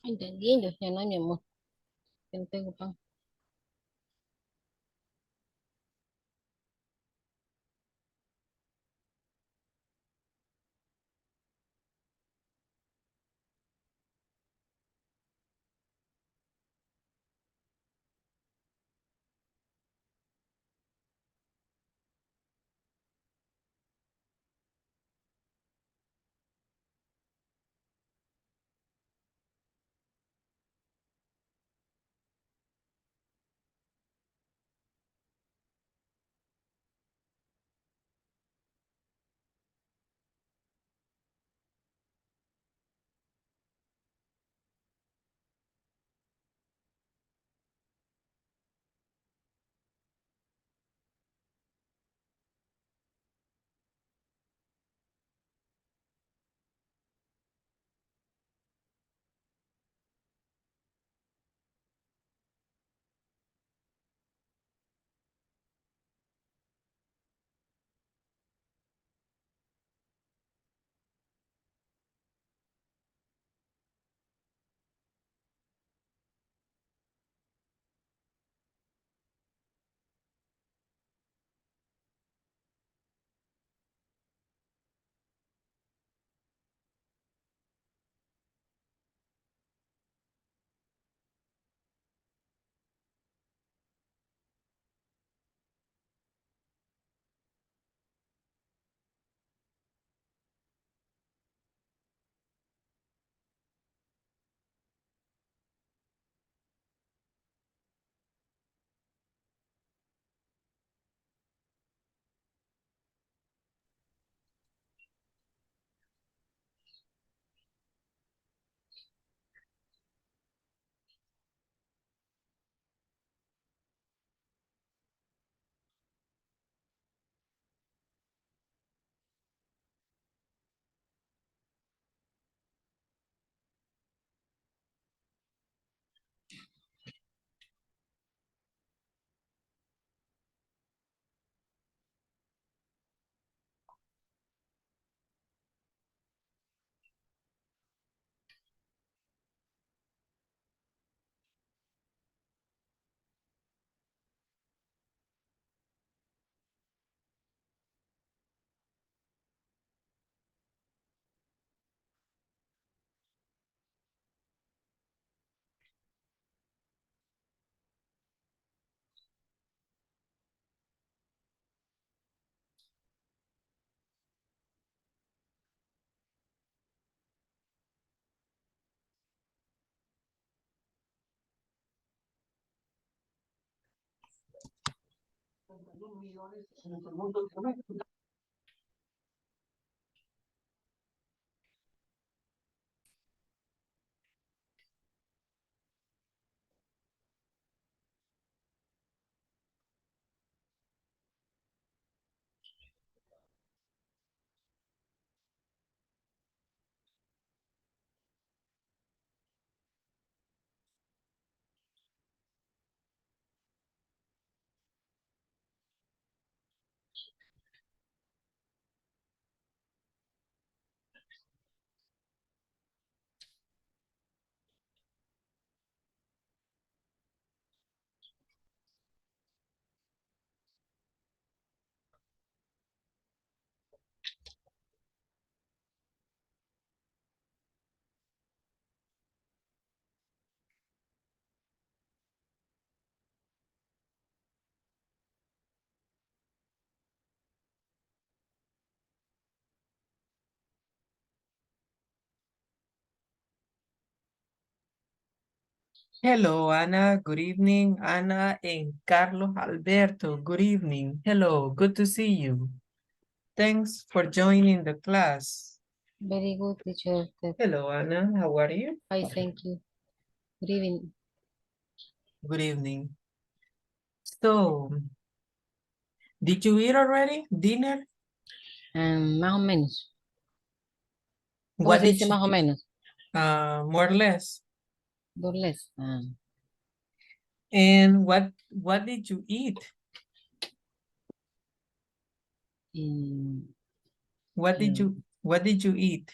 Entendiendo, ya no hay mi amor, que no tengo pan. Hello, Anna. Good evening, Anna and Carlos Alberto. Good evening. Hello, good to see you. Thanks for joining the class. Very good, teacher. Hello, Anna. How are you? I thank you. Good evening. Good evening. So, did you eat already? Dinner? Más o menos. ¿Cómo What se did dice you, más o menos? more or less? Dorles. And what did you eat? Y, What did eh, you eat?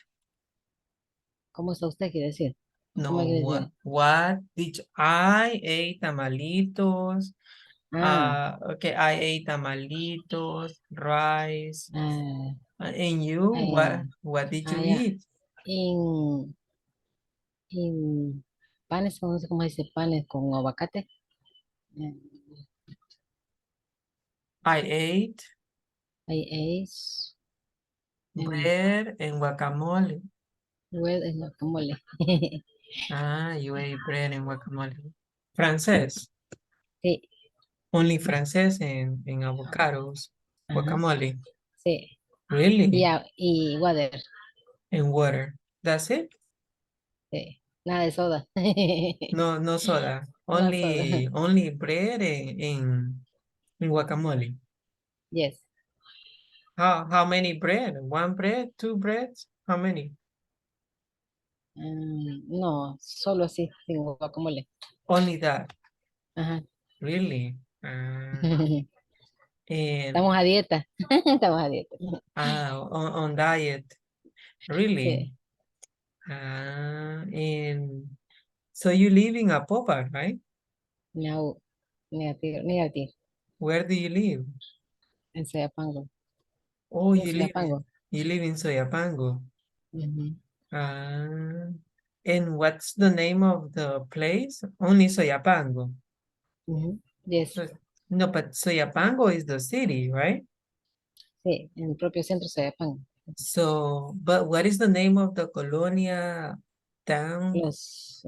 ¿Cómo está usted, quiere decir? No, ¿Cómo quieres decir? what did I ate tamalitos. Ah, Okay, I ate tamalitos, rice. ah, And you, eh, what did you ya. eat? In, in panes, no sé cómo dice panes con aguacate. Eh, I ate I ate em, bread and guacamole. bread and guacamole. You ate bread and guacamole. Francés. Sí, Only francés en avocados. ajá, Guacamole. sí. Really? Y water, And water. That's it? sí. Nada de soda. No, no soda. No soda. Only bread and guacamole. Yes. How many bread? One bread? Two breads? How many? No, solo así, sin guacamole. Only that. Ajá. Really? And Estamos a dieta. Estamos a dieta. on diet. Really? Sí. And so you live in Apopa, right? No, negativo, negativo. Where do you live? En Soyapango. Oh, En Soyapango. you live in Soyapango. Ujú, Ah, and what's the name of the place? Only Soyapango. ujú. Yes. So- No, but Soyapango is the city, right? Sí, en el propio centro Soyapango. So, but what is the name of the colonia town? Los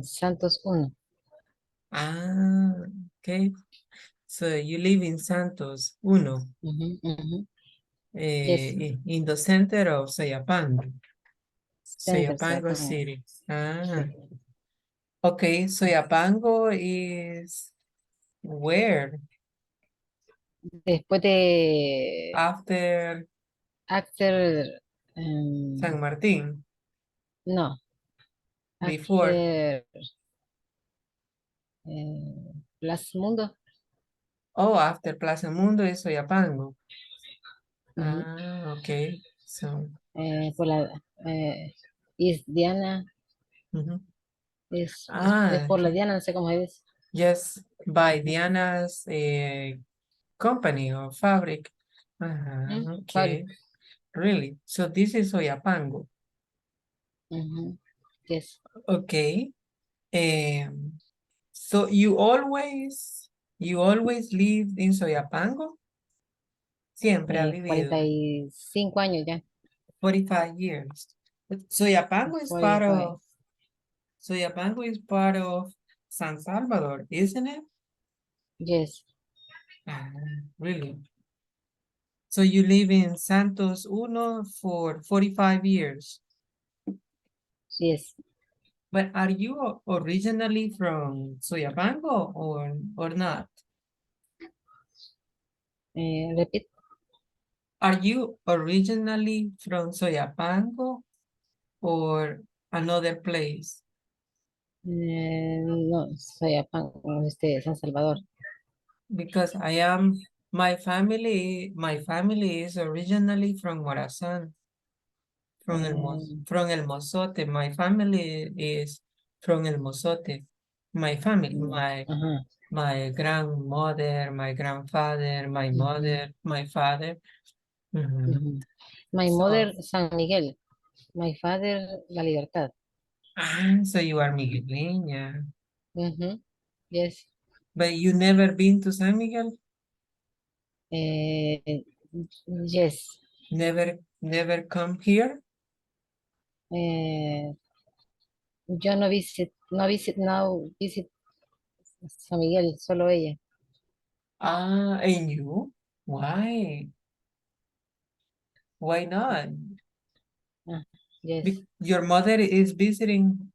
Santos uno. Ah, okay. So you live in Santos Uno, Ujú, ujú. Yes. in the center of Soyapango, Center Soyapango Soyapango. City. Ah, Sí. okay. Soyapango is where? Después de After After, San Martín, no, before. After Las Mundo. Oh, after Plaza Mundo is Soyapango. Ujú. Okay. So, Por la Is Diana, mhm. es por la Okay. Diana, no sé cómo se dice. Yes, by Diana's company or fabric. Ujú. Okay. Fabri. Really? So this is Soyapango. Ujú. Yes. Okay. Um, so you always lived in Soyapango? Siempre ha Cuarenta vivido. y cinco años ya. 45 years. Soyapango is part 45. of Soyapango is part of San Salvador, isn't it? Yes. Ah, really? So you live in Santos Uno for 45 years. Yes. But are you originally from Soyapango or not? Repeat. Are you originally from Soyapango or another place? No, Soyapango, San Salvador. Because my family is originally from Morazán, Eh, from El Mozote. My family is from El Mozote. My family, ajá. my grandmother, my grandfather, my Ujú, mother, my father. Mhm. ujú. My mother, So, San Miguel. My father, La Libertad. so you are Migueleña. Ujú. Yes. But you never been to San Miguel? Eh, yes. Never come here? Eh, yo no visit San Miguel, solo ella. And you? Why? Why not? Ah, yes. Your mother is visiting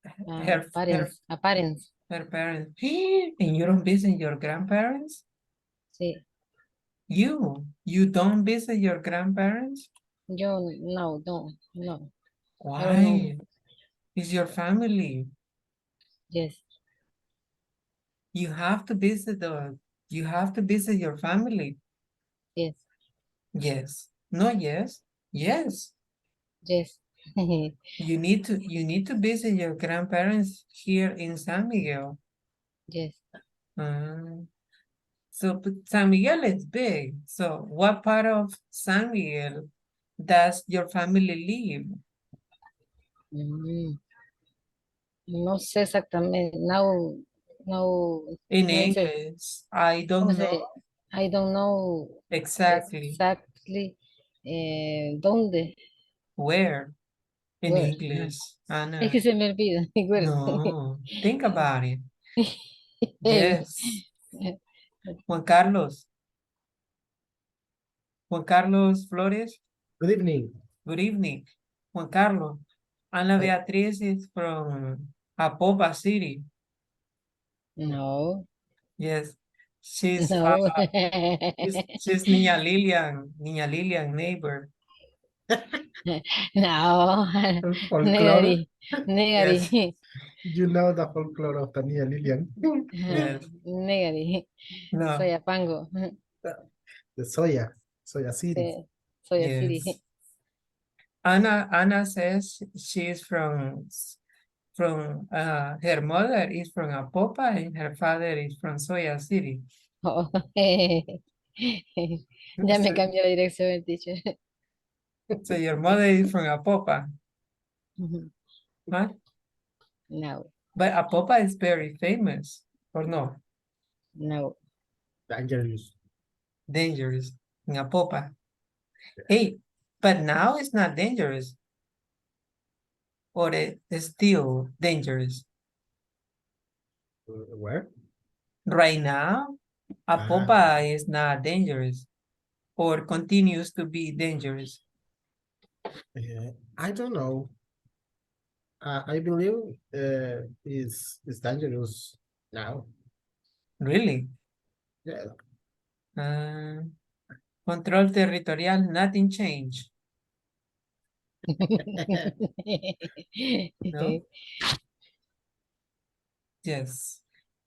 her her Parents, a parents. her parents. And you don't visit your grandparents? Sí. You don't visit your grandparents? Yo, no, no, no. I don't know. Why? It's your family. Yes, You have to visit your family. yes, Yes. No, yes. Yes. yes. You need to visit your grandparents here in San Miguel. Yes. Mm. So San Miguel is big. So what part of San Miguel does your family live? Mm, no sé exactamente. No, no, In no dice, English, I ¿cómo don't se know dice? I don't know exactly exactly dónde, where in where. English, Es que Anna. se me olvida, recuerde. No, think about it. Yes. Juan Carlos, Juan Carlos Flores, Good evening. good evening. Juan Carlos, Ana I, Beatriz is from Apopa City. No, Yes, she's no. she's Niña Lilian neighbor. No, folklore. negari, Yes, negari, You know the folklore of Tania Lilian. yes. negari. No, Soy apango. The Soya City. Sí, soy yes. así. Anna says she's from her mother is from Apopa and her father is from Soya City. Oh, ya me So, cambió la dirección el teacher. so your mother is from Apopa, huh? No, But Apopa is very famous, or no? no. Dangerous. Dangerous in Apopa. Hey, but now it's not dangerous, or it's still dangerous. Where? Right now, Ah, Apopa is not dangerous, or continues to be dangerous. I don't know. I believe is dangerous now. Really? Yeah. Uh, control territorial, nothing changed, no? Yes.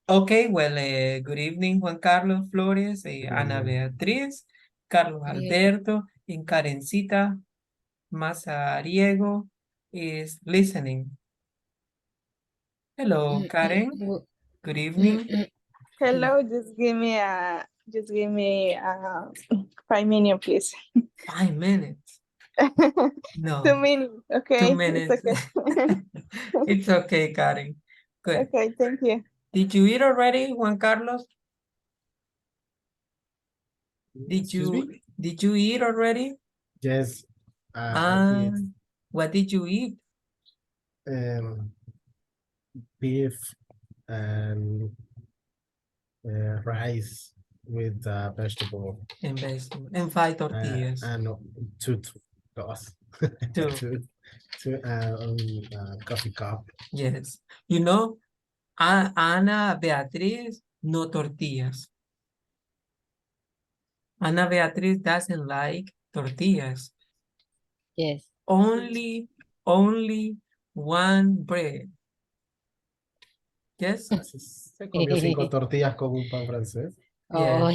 Okay, well, good evening, Juan Carlos Flores, Ana Beatriz, Carlos Alberto, and Karencita Mazariego is listening. Hello, Karen. Good evening. Hello, just give me 5 minutes, please. 5 minutes. 2 No, minutes, two okay? It's minutes. okay. It's okay, Karen. Good. Okay, thank you. Did you eat already, Juan Carlos? Did Excuse me? you eat already? Yes. I Ah, eat what did you eat? um, beef and rice with vegetable And vegetable and 5 tortillas. and two dos Two. two coffee cup. Yes. You know, Ana Beatriz, no tortillas. Ana Beatriz doesn't like tortillas. Yes. Only one bread. Yes? Se comió 5 tortillas con un pan francés. Yeah. Oh.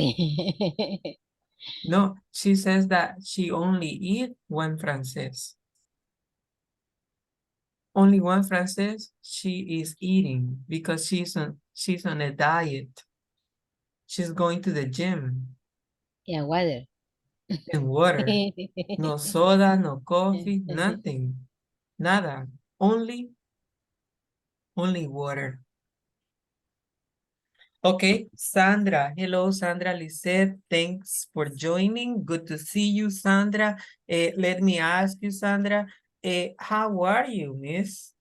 No, she says that she only eat one francés. Only one francés she is eating because she's on a diet. She's going to the gym Yeah, water. and water. No soda, no coffee, nothing. Nada. Only water. Okay, Sandra. Hello, Sandra Lisette. Thanks for joining. Good to see you, Sandra. Let me ask you, Sandra, how are you, miss?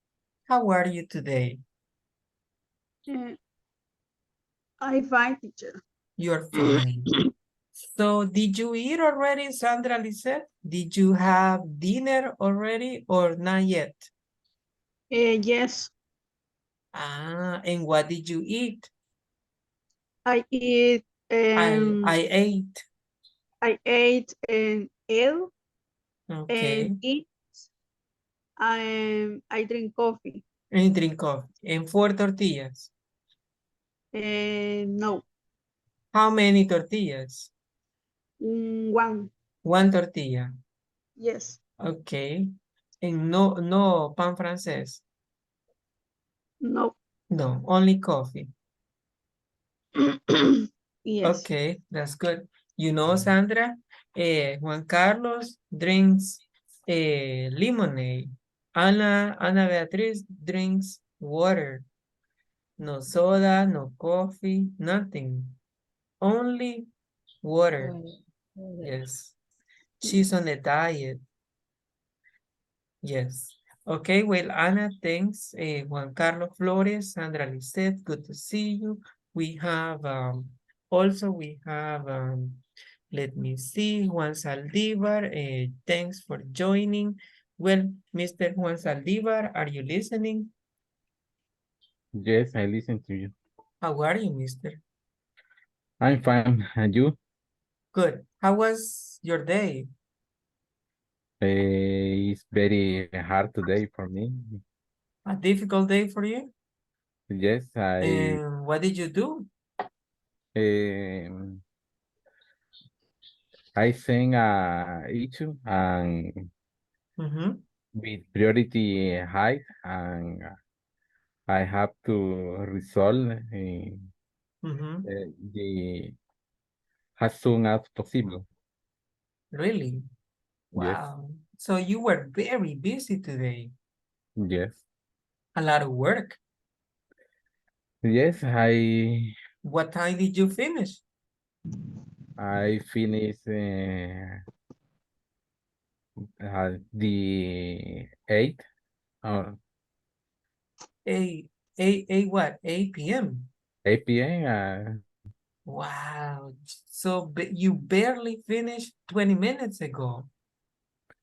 How are you today? I fine, teacher. You're fine. So did you eat already, Sandra Lisette? Did you have dinner already or not yet? Yes, Ah, and what did you eat? I eat. I ate. I ate and ale Okay. and eat. I drink coffee. And drink coffee. And 4 tortillas. And no, How many tortillas? one. 1 tortilla. Yes. Okay. En no, no pan francés. No. No, only coffee. Yes. Okay, that's good. You know, Sandra, Juan Carlos drinks lemonade. Ana Beatriz drinks water. No soda, no coffee, nothing. Only water. Bueno, bueno. Yes. She's on a diet. Yes. Okay, well, Ana, thanks. Juan Carlos Flores, Sandra Lisset, good to see you. We have, also we have, let me see, Juan Saldivar, thanks for joining. Well, Mr. Juan Saldivar, are you listening? Yes, I listen to you. How are you, mister? I'm fine. And you? Good. How was your day? It's very hard today for me. A difficult day for you? Yes, And what did you do? um, I sing a issue and Mm-hmm. with priority high, and I have to resolve Mm-hmm. the as soon as possible. Really? Yes, Wow. So you were very busy today. yes, A lot of work. yes. What time did you finish? I finished the 8 or 8 what? 8 p.m. 8 p.m. Wow. So you barely finished 20 minutes ago.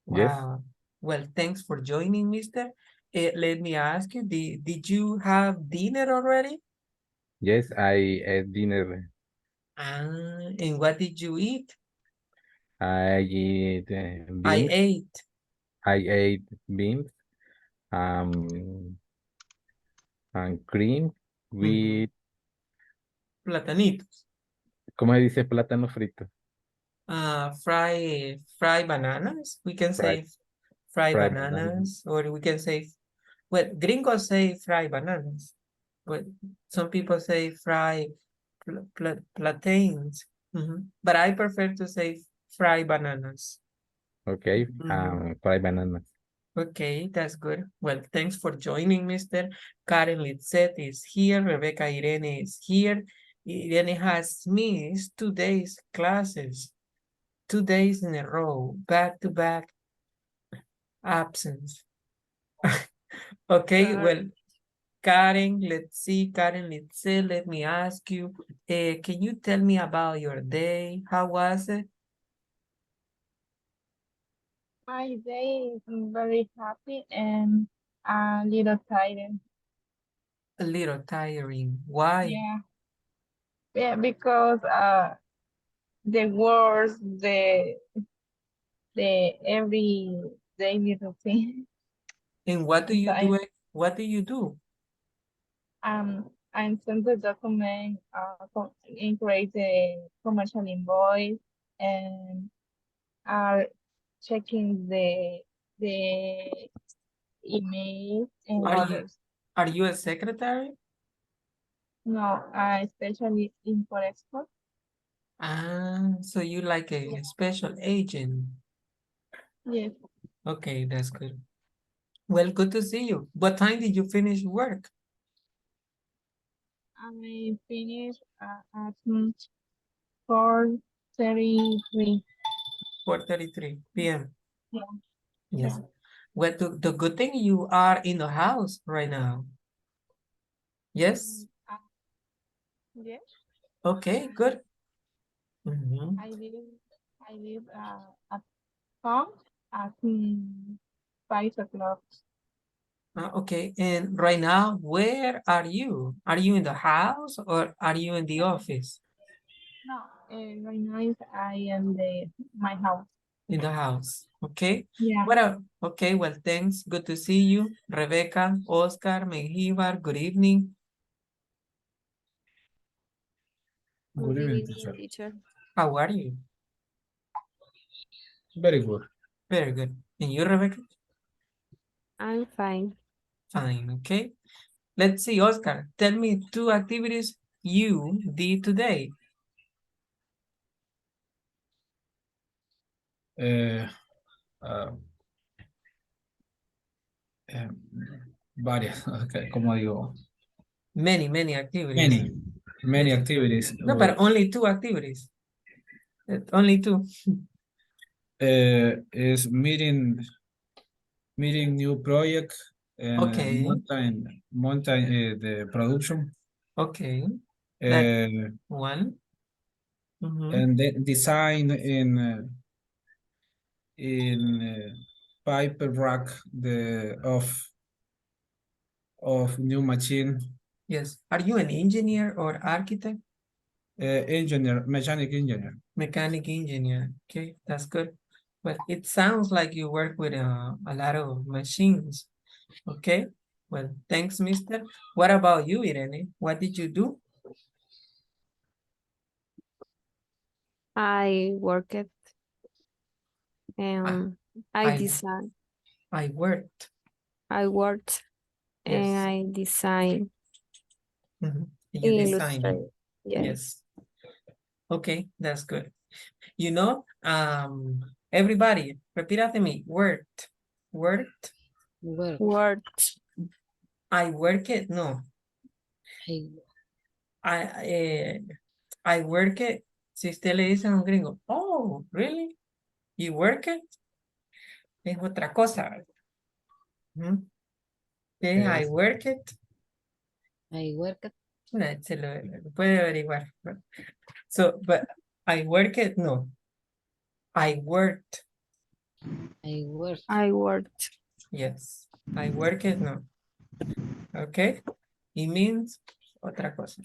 Yes, Wow. Well, thanks for joining, mister. Let me ask you, did you have dinner already? yes. I ate dinner. And what did you eat? I eat I beans. ate I ate beans um, and cream mhm, with, platanitos. ¿cómo se dice plátano frito? Fry bananas. We can Fried, say fry fried banana. bananas, or we can say, well, gringos say fry bananas, but some people say fry plantains. But I prefer to say fry bananas. Okay, Mhm. fried bananas. Okay, that's good. Well, thanks for joining, Mr. Karen Litzet is here. Rebecca Irene is here. Irene has missed 2 days classes, 2 days in a row, back to back absence. Okay, Sorry. well, Karen, let's see, Karen, let me ask you, can you tell me about your day? How was it? My day is very happy and a little tired. A little tiring. Why? Yeah, yeah, because the words, the every daily routine. And what do you do? Sometimes What do you do? I send the document and create the commercial invoice and are checking the email and Are you others. are you a secretary? No, I especially import export. So you like a special agent. Yes. Okay, that's good. Well, good to see you. What time did you finish work? I finished at 4:33. 4:33 p.m. Yeah, Yes. yeah. Well, the good thing you are in the house right now. Yes? Yes. Okay, good. Mhm. I live I live at home at 5 o'clock. Okay, and right now, where are you? Are you in the house or are you in the office? No, right now I am my house. In the house. Okay. Yeah. Okay, well, thanks. Good to see you. Rebecca, Oscar, Menjivar, good evening. Good Good evening, evening, teacher. teacher. How are you? Very good. Very good. And you, Rebecca? I'm fine. Fine, okay. Let's see, Oscar, tell me 2 activities you did today. Eh, ah, varias, okay, como digo, Many activities. many Yes. activities. No, but only 2 activities. Only 2. Is meeting new project and Okay. mountain the production Okay. That uh, one. Mhm. and then design in paper rack of new machine. Yes. Are you an engineer or architect? Engineer, mechanic engineer. Mechanic engineer. Okay, that's good. But it sounds like you work with a lot of machines. Okay. Well, thanks, mister. What about you, Irene? What did you do? I worked Ah, and I I design. I worked. I worked and Yes. I design You design. illustrate. Yes. Yes. Okay, that's good. You know, everybody, repeat after me. Worked. Worked. Work. Worked. I work it. No. I, I work it. Si usted le dice a un gringo, oh, really? You work it? Es otra cosa. I work it. I work. Se lo puede averiguar. So, but I work it, no. I worked. I work. I worked. Yes. I work it, no. Okay. It means otra cosa.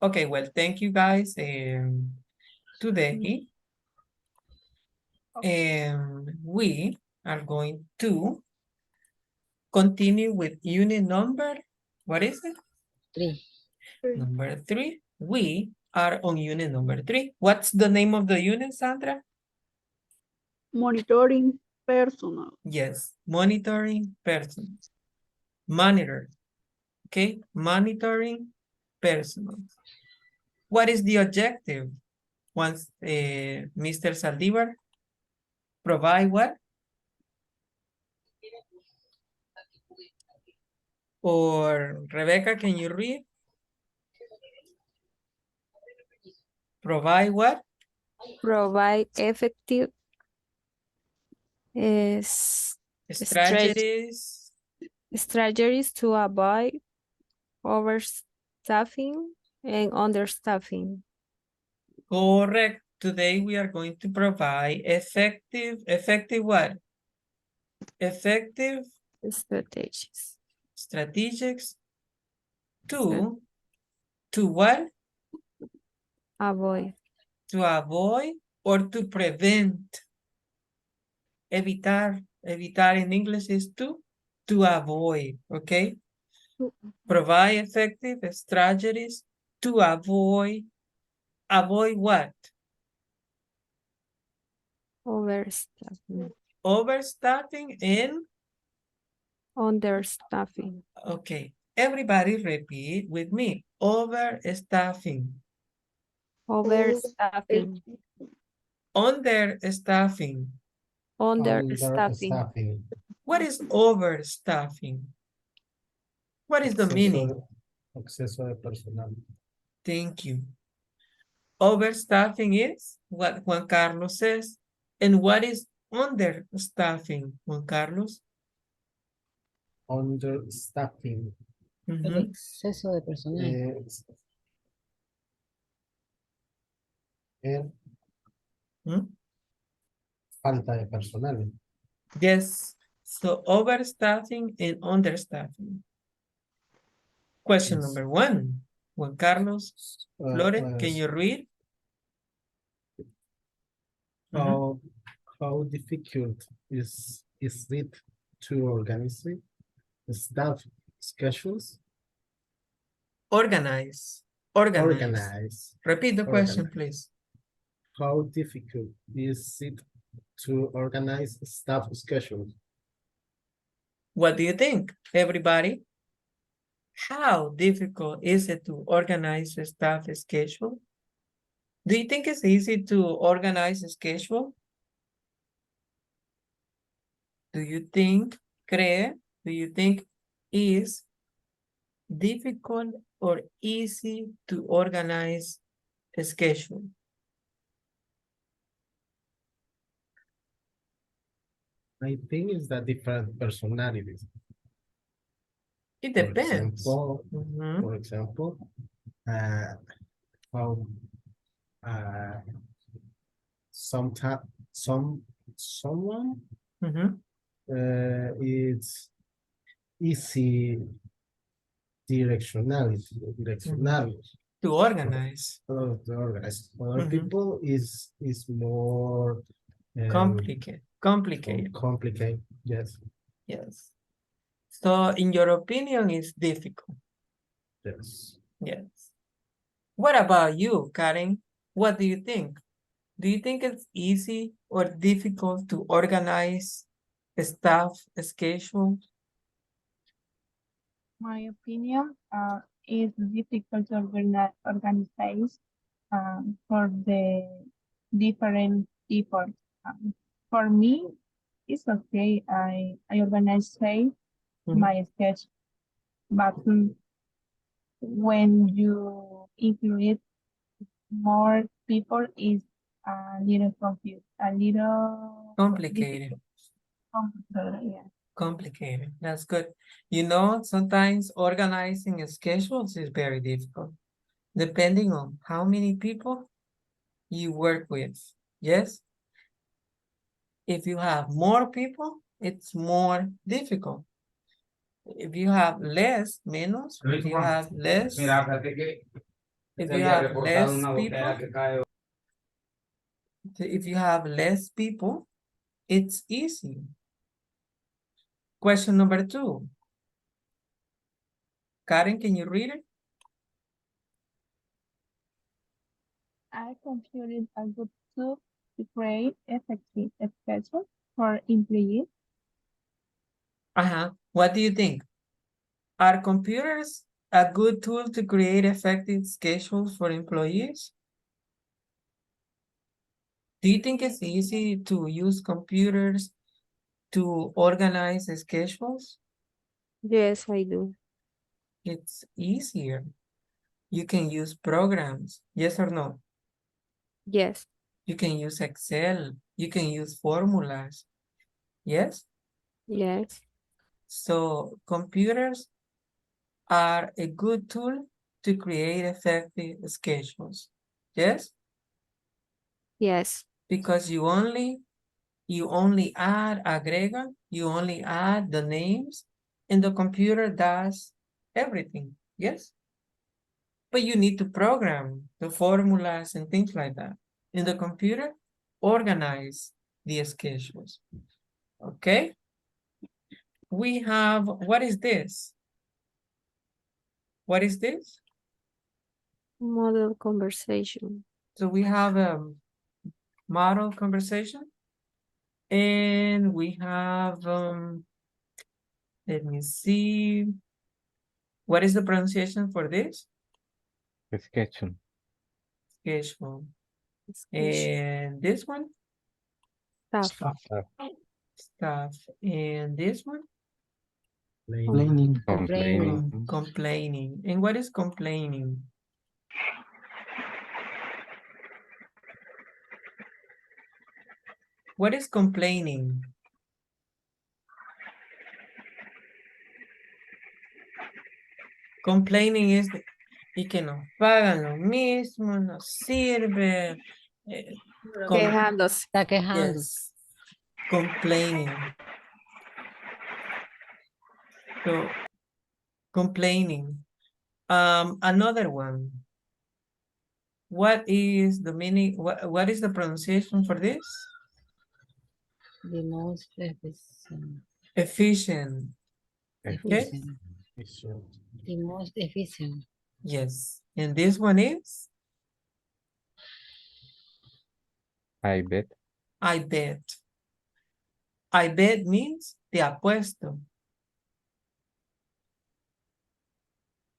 Okay, well, thank you guys. Today, we are going to continue with unit number, what is it? 3. Number 3. We are on unit number 3. What's the name of the unit, Sandra? Monitoring personal. Yes, monitoring person. Monitor. Okay, monitoring personal. What is the objective? Once Mr. Saldivar provide what? Or Rebecca, can you read? Provide what? Provide effective strategies Strategies. to avoid overstaffing and understaffing. Correct. Today we are going to provide effective what? Effective Strategies. strategies to what? Avoid. To avoid or to prevent. Evitar in English is to avoid, okay? Provide effective strategies to avoid what? Overstaffing. Overstaffing and Understaffing. okay. Everybody repeat with me. Overstaffing. Overstaffing. Understaffing. Understaffing. What is overstaffing? What is the meaning? Exceso de personal. Thank you. Overstaffing is what Juan Carlos says. And what is understaffing, Juan Carlos? Understaffing. El exceso de personal. Falta de personal. Yes. So overstaffing and understaffing. Question number 1. Juan Carlos Flores, can you read? How difficult is it to organize staff schedules? Organize. Repeat the question, please. How difficult is it to organize staff schedules? What do you think, everybody? How difficult is it to organize a staff schedule? Do you think it's easy to organize a schedule? Do you think, do you think is difficult or easy to organize a schedule? I think it's the different personalities. It For depends. example, Mhm, for example, how sometimes someone mhm. it's easy directionality. To organize. To organize. Other Mhm. people is more Complicated. complicated. Yes, Yes. So in your opinion, it's difficult. yes. Yes. What about you, Karen? What do you think? Do you think it's easy or difficult to organize a staff schedule? My opinion is difficult to organize for the different people. For me, it's okay. I organize say Mhm. my sketch, but when you include more people, is a little confused, a little Complicated. difficult. Complicated, yeah. Complicated. That's good. You know, sometimes organizing schedules is very difficult, depending on how many people you work with. Yes? If you have more people, it's more difficult. If you have less, menos, if you have less, if you have less people, if you have less people, it's easy. Question number 2. Karen, can you read it? I computed a good tool to create effective schedule for employees. What do you think? Are computers a good tool to create effective schedules for employees? Do you think it's easy to use computers to organize schedules? Yes, I do. It's easier. You can use programs, yes or no? Yes, You can use Excel. You can use formulas. Yes? yes, So computers are a good tool to create effective schedules. Yes? yes, Because you only agrega, you only add the names, and the computer does everything. Yes? But you need to program the formulas and things like that. In the computer, organize the schedules. Okay? We have, what is this? What is this? model conversation. So we have a model conversation. And we have, let me see. What is the pronunciation for this? Sketchum. Schedule. Discussion. And this one? Staff. Stuff. And this one? Complaining. Complaining. Complaining. And what is complaining? What is complaining? Complaining is y que nos pagan lo mismo, no sirve. Quejándose. Está quejando. Yes. Complaining. So, complaining. Another one. What is the meaning? What is the pronunciation for this? The most efficient. Efficient. Okay. Efficient. The most efficient. Yes. And this one is? I bet. I bet. I bet means te apuesto.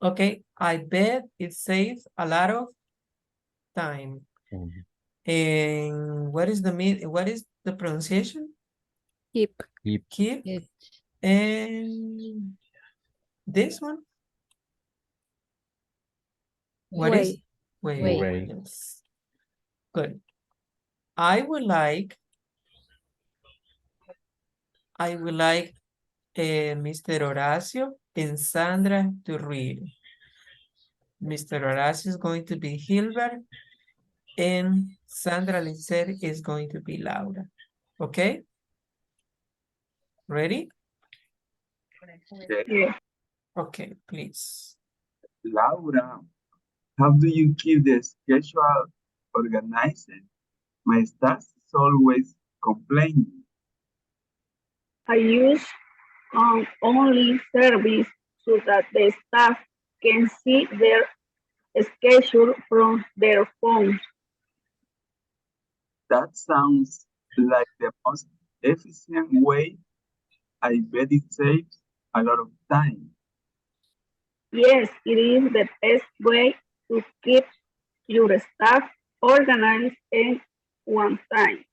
Okay, I bet it saves a lot of time. Mhm. And what is the pronunciation? Keep. Keep. It, And this one? What is? Way. Wait. Wait. Yes. Good. I would like Mr. Horacio and Sandra to read. Mr. Horacio is going to be Hilbert and Sandra Lisset is going to be Laura. Okay? Ready? Yes. Okay, please. Laura, how do you keep the schedule organized? My staff is always complaining. I use only service so that the staff can see their schedule from their phones. That sounds like the most efficient way. I bet it saves a lot of time. Yes, it is the best way to keep your staff organized and one time.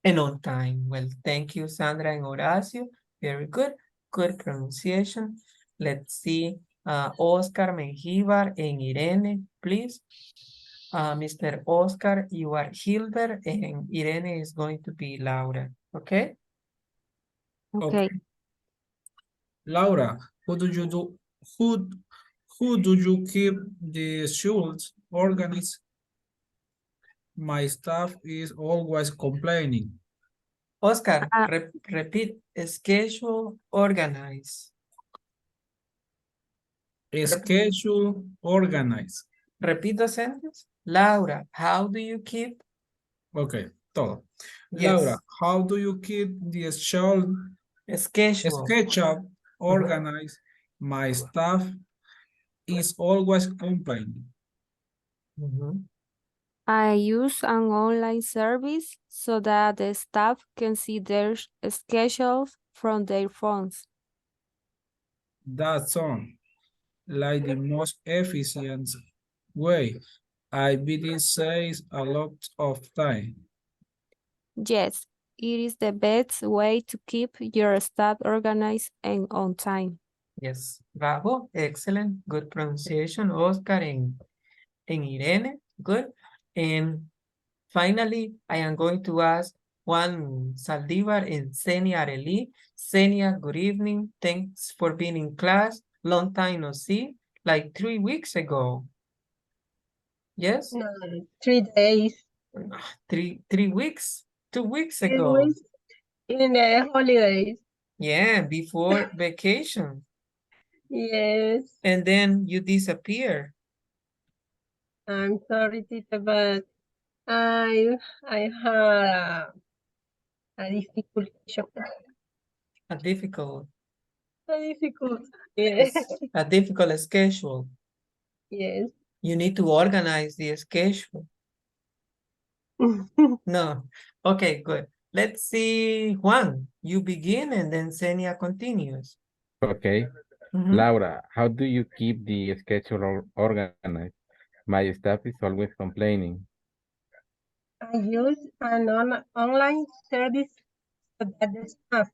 And on time. Well, thank you, Sandra and Horacio. Very good. Good pronunciation. Let's see. Oscar Mengíbar and Irene, please. Mr. Oscar, you are Hilbert, and Irene is going to be Laura. Okay? Okay. Laura, who who do you keep the schools organized? My staff is always complaining. Oscar, Uh, repeat. Schedule, organize. Schedule organized. Repeat the sentence. Laura, how do you keep? Okay, todo. Yes. Laura, how do you keep the Schedule. schedule organized? My staff is always complaining. Mhm. I use an online service so that the staff can see their schedules from their phones. That's all. Like the most efficient way. I bet it saves a lot of time. Yes, it is the best way to keep your staff organized and on time. Yes. Bravo. Excellent. Good pronunciation, Oscar and Irene. Good. And finally, I am going to ask Juan Saldivar and Senia Areli. Senia, good evening. Thanks for being in class. Long time no see, like 3 weeks ago. Yes? No, 3 days. 3 weeks? 2 weeks 3 ago. weeks in the holidays. Yeah, before vacation. Yes, And then you disappear. I'm sorry, Tita, but I had a difficult A difficult, yes, a difficult schedule. yes. You need to organize the schedule. No. Okay, good. Let's see, Juan, you begin and then Senia continues. Okay. Mhm. Laura, how do you keep the schedule organized? My staff is always complaining. I use an online service so that the staff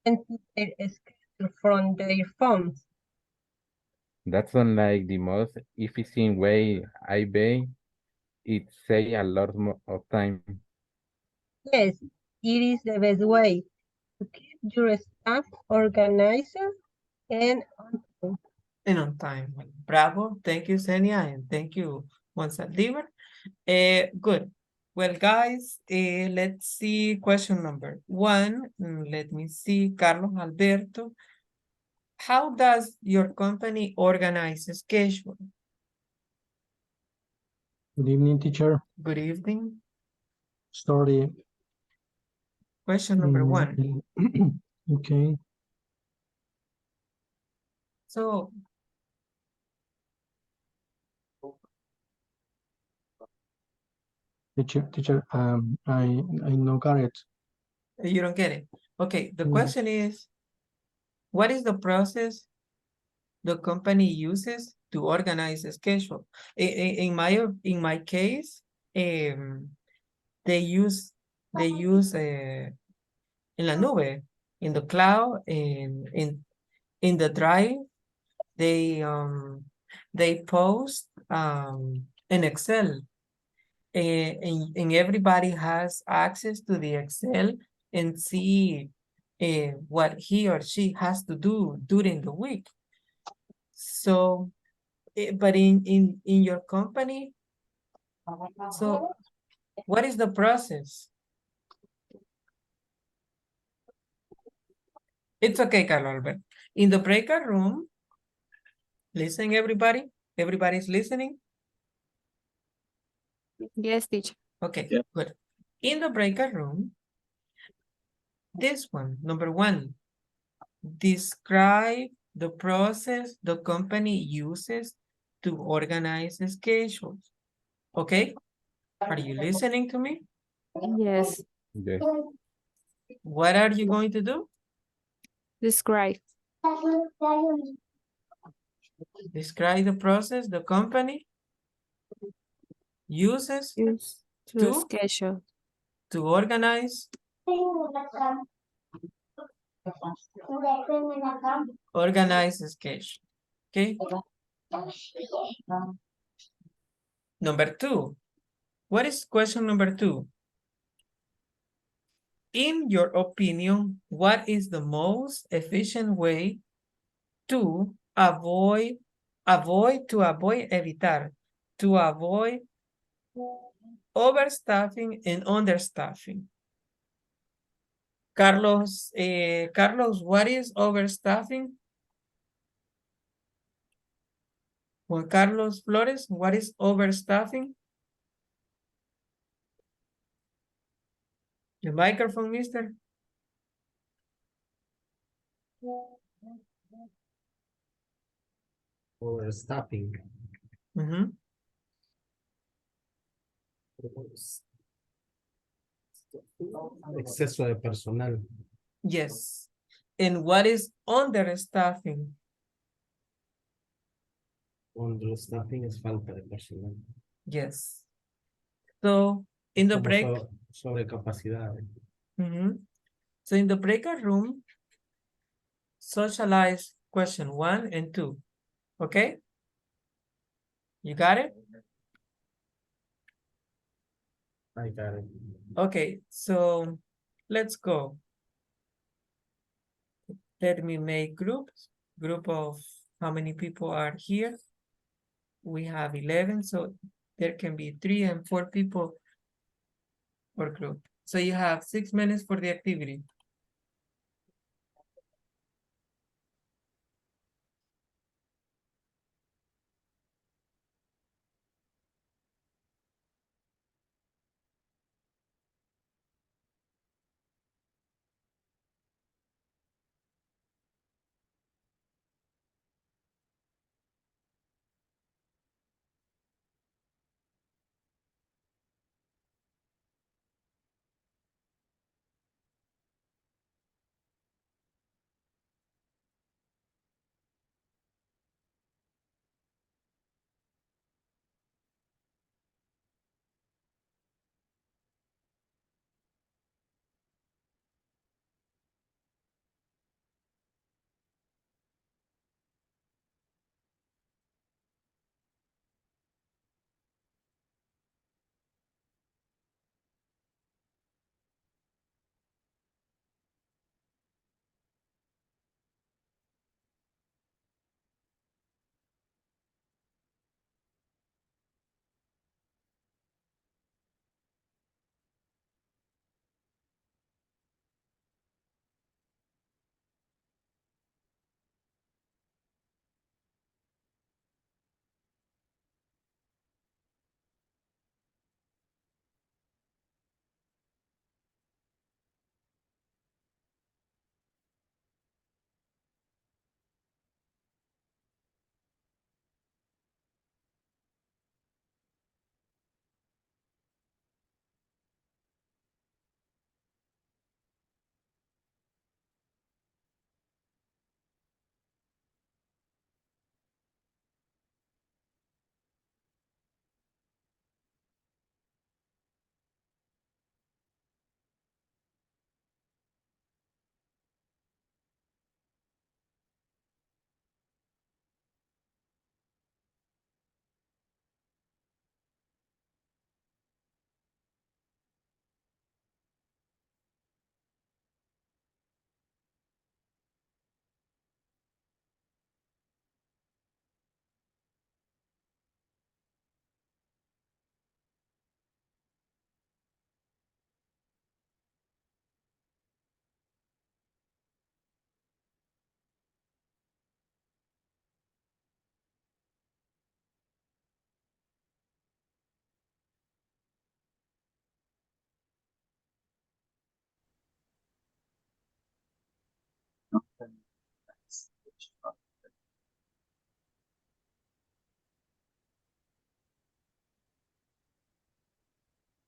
can see their schedule from their phones. That's unlike the most efficient way. I bet it saves a lot of time. Yes, it is the best way to keep your staff organized and on time. And on time. Bravo. Thank you, Senia, and thank you, Juan Saldivar. Good. Well, guys, let's see question number 1. Let me see, Carlos Alberto. How does your company organize a schedule? Good evening, teacher. Good evening. Sorry. Question number 1. Okay. So, Teacher, I no got it. you don't get it. Okay, the question is, what is the process the company uses to organize a schedule. In my case, they use en la nube, in the cloud, in the drive. They post in Excel, and everybody has access to the Excel and see what he or she has to do during the week. So, but in your company, so what is the process? It's okay, Carlos Albert. In the breakout room, listen, everybody. Everybody's listening? Yes, teacher. Okay, Yeah. good. In the breakout room, this one, number 1, describe the process the company uses to organize schedules. Okay? Are you listening to me? Yes. Yes. What are you going to do? Describe. Describe the process the company uses Use to to schedule. organize schedule. Okay? Number 2. What is question number 2? In your opinion, what is the most efficient way to evitar, to avoid overstaffing and understaffing? Carlos, what is overstaffing? Juan Carlos Flores, what is overstaffing? The microphone, mister. Overstaffing. Mhm. Exceso de personal. Yes. And what is understaffing? Understaffing es falta de personal. Yes. So in the Como break, sobrecapacidad. so in the breakout room, socialize question 1 and 2. Okay? You got it? I got it. Okay, so let's go. Let me make groups. Group of how many people are here? We have 11, so there can be 3 and 4 people per group. So you have 6 minutes for the activity.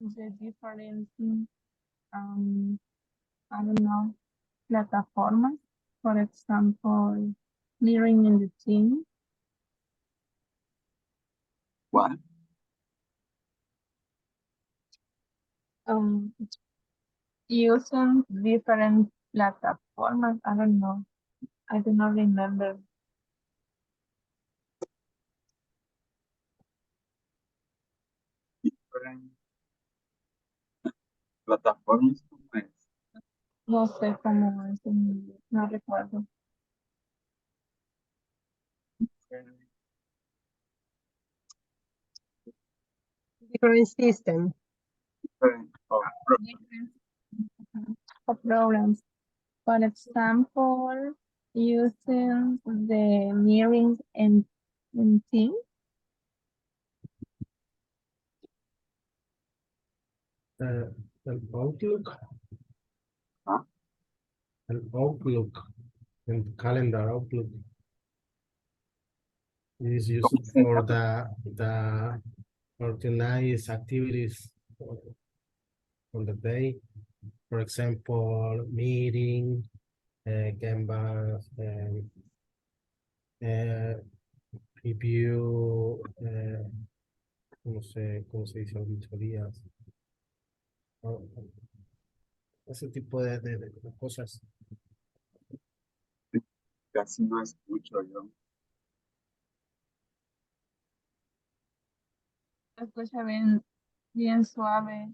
the different, I don't know, plataformas. For example, clearing in the team. What? Using different plataformas. I don't know. I do not remember. Different plataformas como es. No sé cómo es en inglés, no recuerdo. Different system. Different Different programs. For example, using the mirroring in team. El Outlook. Huh? El Outlook. El calendar Outlook is used for the organized activities on the day. For example, meeting, Canvas, review, no sé cómo se dice, auditorías. Ese tipo de cosas. Casi no escucho yo. Escucha bien, bien suave,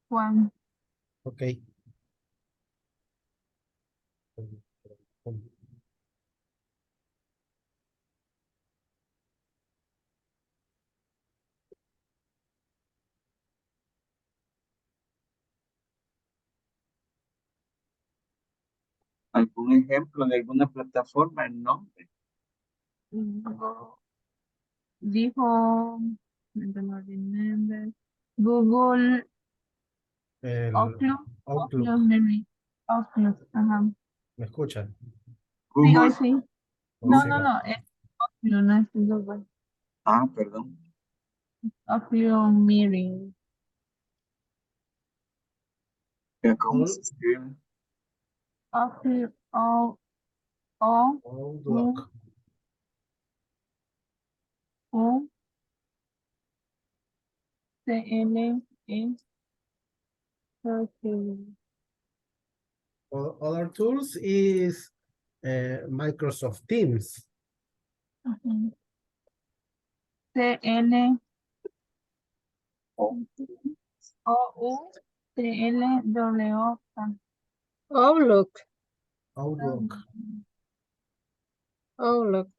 Juan. Ok. ¿Algún ejemplo de alguna plataforma? El nombre. Dijo, I don't remember, Google El Outlook, Outlook. maybe. Outlook, ajá. ¿Me escuchan? Sí, hoy Google. sí. ¿O No, sí? es Outlook, no es Google. Ah, perdón. Outlook Meeting. ¿Cómo se escribe? Outlook, Outlook. O, C-L-E, Other tools is Microsoft Teams. C-L O-U-T-L-W-K. Outlook. Outlook. Outlook.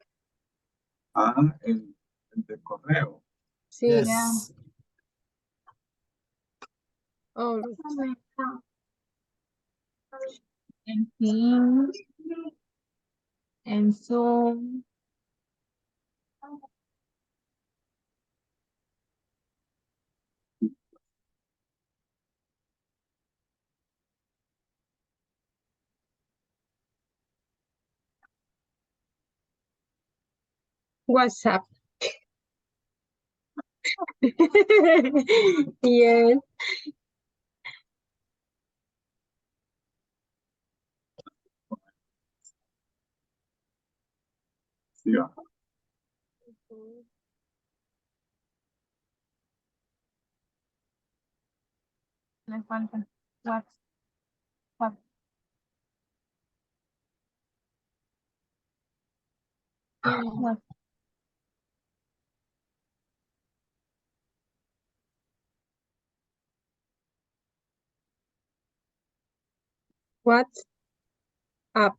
Ah, el de correo. Sí. Yes. Outlook. En Teams, en Zoom. WhatsApp. Yes. Sí, va. Le falta WhatsApp. WhatsApp.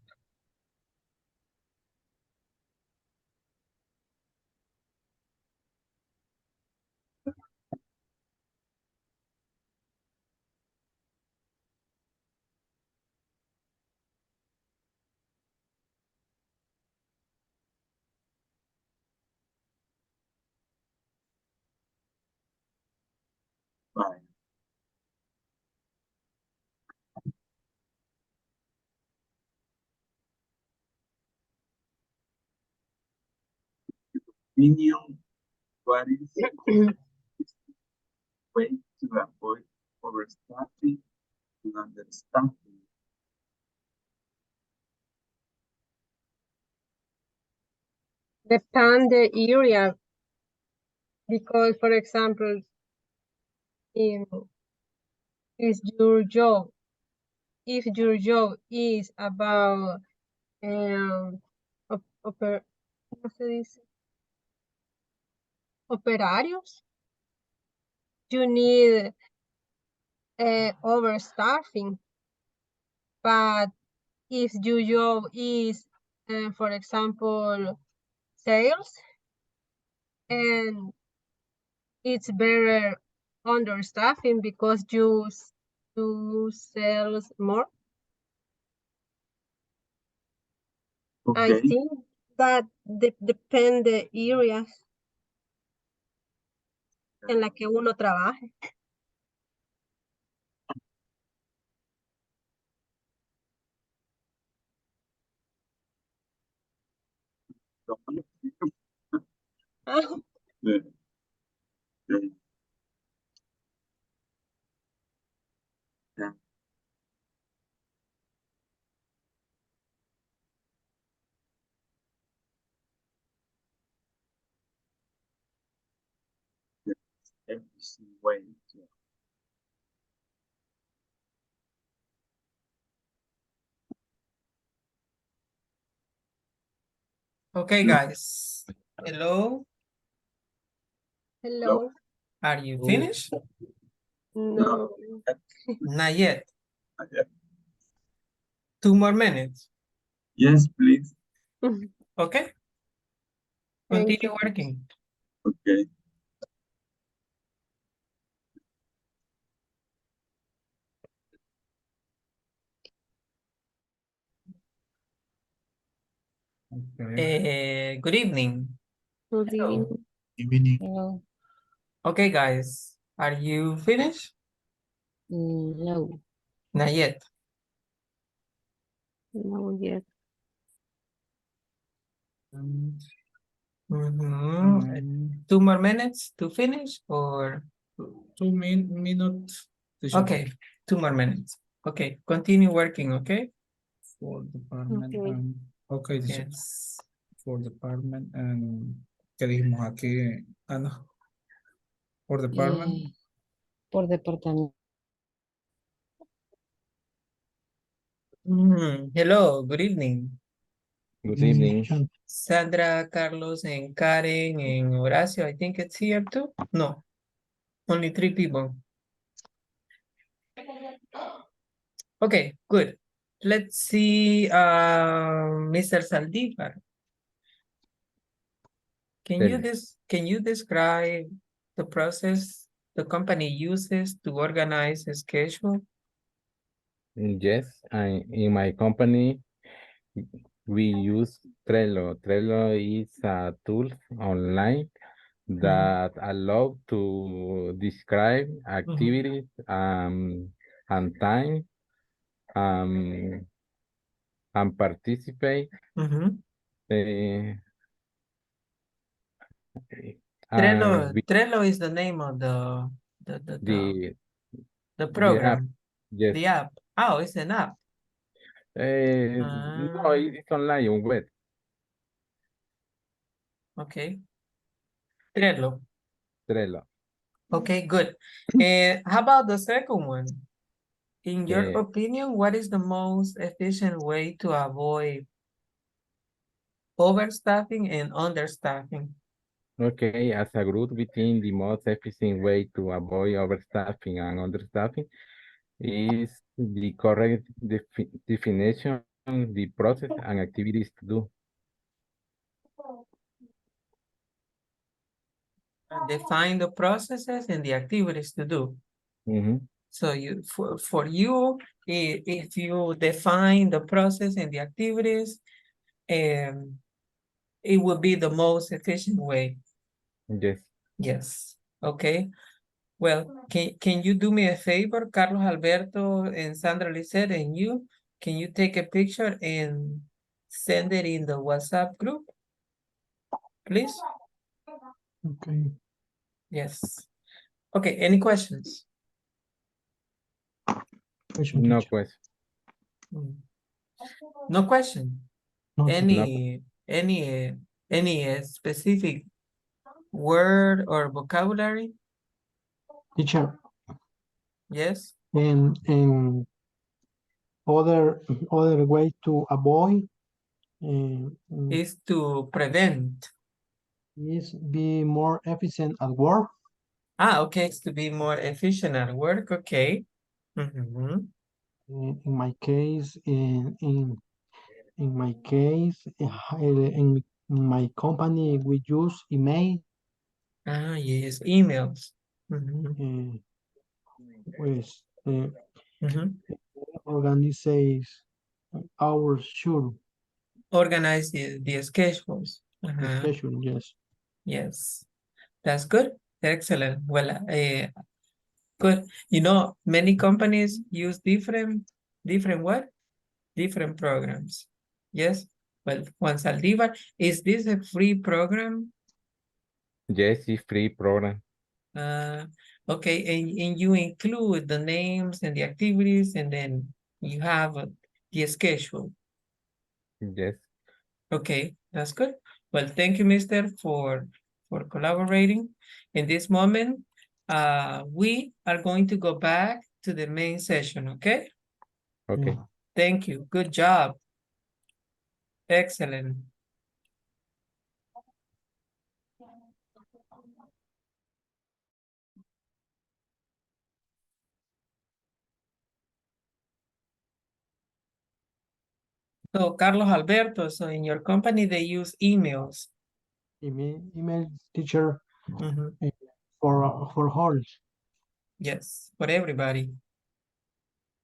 Vale. Opinion, what is way to avoid overstaffing and understaffing? Depend the area, because for example, in is your job, if your job is about ¿cómo se dice? Operarios, you need overstaffing. But if your job is, for example, sales, and it's better understaffing because you sales more. I Okay. think that depende the areas en la que uno trabaje. Yeah. Okay. Yeah. Efficient way to Okay, guys. Hello. Hello. Are you finished? No. Not yet. Yeah. 2 more minutes. Yes, please. Okay. Thank Continue you. working. Okay. Good evening. Good Hello. evening. Evening. Hello. Okay, guys. Are you finished? No. Not yet. No yet. Mhm. 2 more minutes to finish or? 2 minutes. Okay, 2 more minutes. Okay, continue working, okay? For department Okay. and okay, Yes. for department and ¿qué dijimos aquí? No. For department. Por departamento. Hello, good evening. Good evening. Sandra, Carlos, and Karen, and Horacio, I think it's here too? No, only 3 people. Okay, good. Let's see, Mr. Saldívar. Can you describe the process the company uses to organize a schedule? Yes, in my company, we use Trello. Trello is a tool online that allow to describe activities and time and participate. Trello is the name of the the app, program, yes. the app. Oh, it's an app. No, it's online on web. Okay. Trello. Trello. Okay, good. And how about the second one? In your Okay. opinion, what is the most efficient way to avoid overstaffing and understaffing? Okay, as a group, we think the most efficient way to avoid overstaffing and understaffing is the correct definition, the process and activities to do. Define the processes and the activities to do. Mm-hmm. So for you, if you define the process and the activities, it would be the most efficient way. Yes. Yes. Okay. Well, can you do me a favor, Carlos Alberto and Sandra Lisette, and you? Can you take a picture and send it in the WhatsApp group, please? Okay. Yes. Okay, any questions? question, No teacher. question. Mm. No question. No, teacher. Any specific word or vocabulary? Teacher, Yes. and other way to avoid Is to prevent. is be more efficient at work. Ah, okay. It's to be more efficient at work. Okay. Mhm. In my case, in my case, in my company, we use email. Ah, yes. Emails. Mhm. Pues Mhm. organizes our sure Organize the schedules. Uh-huh. schedule. Yes. Yes. That's good. Excellent. Well, good. You know, many companies use different what? Different programs. Yes. Well, Juan Saldivar, is this a free program? Yes, it's free program. Okay, and you include the names and the activities, and then you have the schedule. Yes. Okay, that's good. Well, thank you, Mister, for collaborating. In this moment, we are going to go back to the main session, okay? Okay. Thank you. Good job. Excellent. So, Carlos Alberto, so in your company, they use emails. Email teacher Mhm. for all. Yes, for everybody.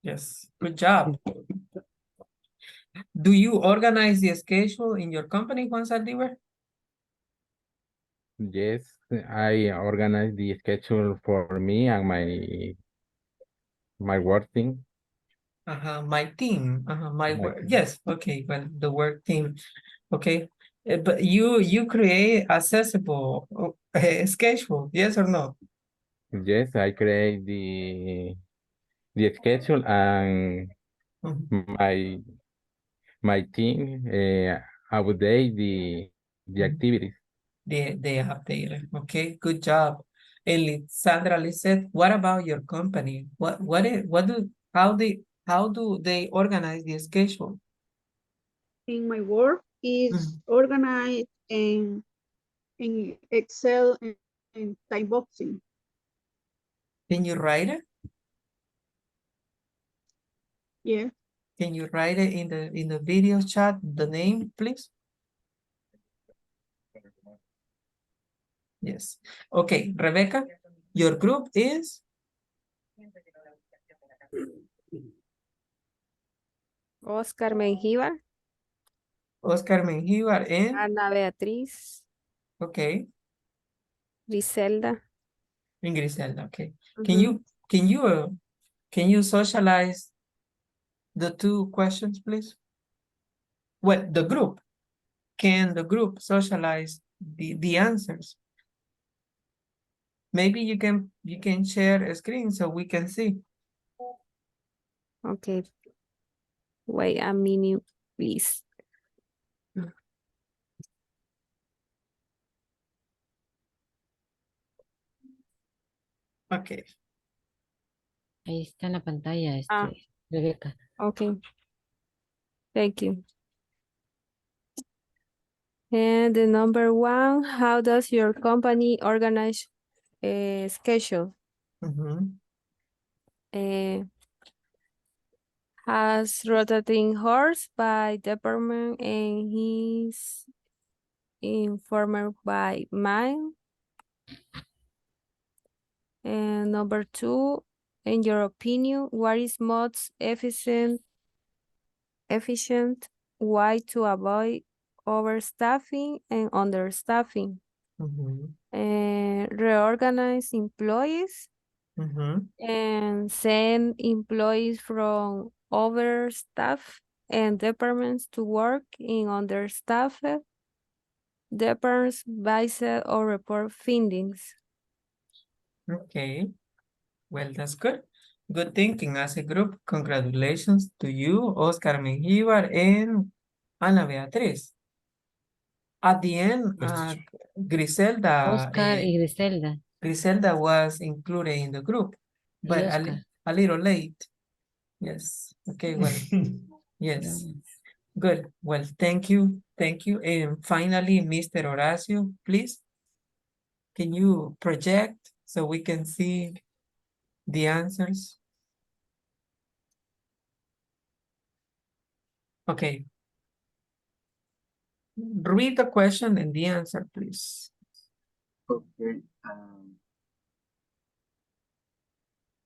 Yes, good job. Do you organize the schedule in your company, Juan Saldivar? Yes, I organize the schedule for me and my work team. My team, my My work. team. Yes, okay, well, the work team. Okay, but you create accessible schedule, yes or no? Yes, I create the schedule and Mhm. my team update the Mhm. activities. They updated. Okay, good job. And Sandra Lisette, what about your company? How do they organize the schedule? In my work is Mhm. organized in Excel and time boxing. Can you write it? Yeah. Can you write it in the video chat, the name, please? Yes. Okay, Rebecca, your group is Oscar Mengíbar, Oscar Mengíbar and Ana Beatriz, okay, Griselda. and Griselda. Okay. Mhm. Can you socialize the two questions, please? Well, the group. Can the group socialize the answers? Maybe you can share a screen so we can see. Okay. Wait a minute, please. Okay. Ahí está en la pantalla, Ah, Rebeca. okay. Thank you. And the number one, how does your company organize a schedule? Has rotating hours by department and is informed by mine. And number two, in your opinion, what is most efficient way to avoid overstaffing and understaffing? Reorganize employees and send employees from overstaffed and departments to work in understaffed departments based or report findings. Okay. Well, that's good. Good thinking as a group. Congratulations to you, Oscar Mengíbar and Ana Beatriz. At the end, Griselda, Oscar y Griselda Griselda was included in the group, y but Oscar. a little late. Yes. Okay, well, yes. Good. Well, thank you. Thank you. And finally, Mr. Horacio, please, can you project so we can see the answers? Okay. Read the question and the answer, please. Okay.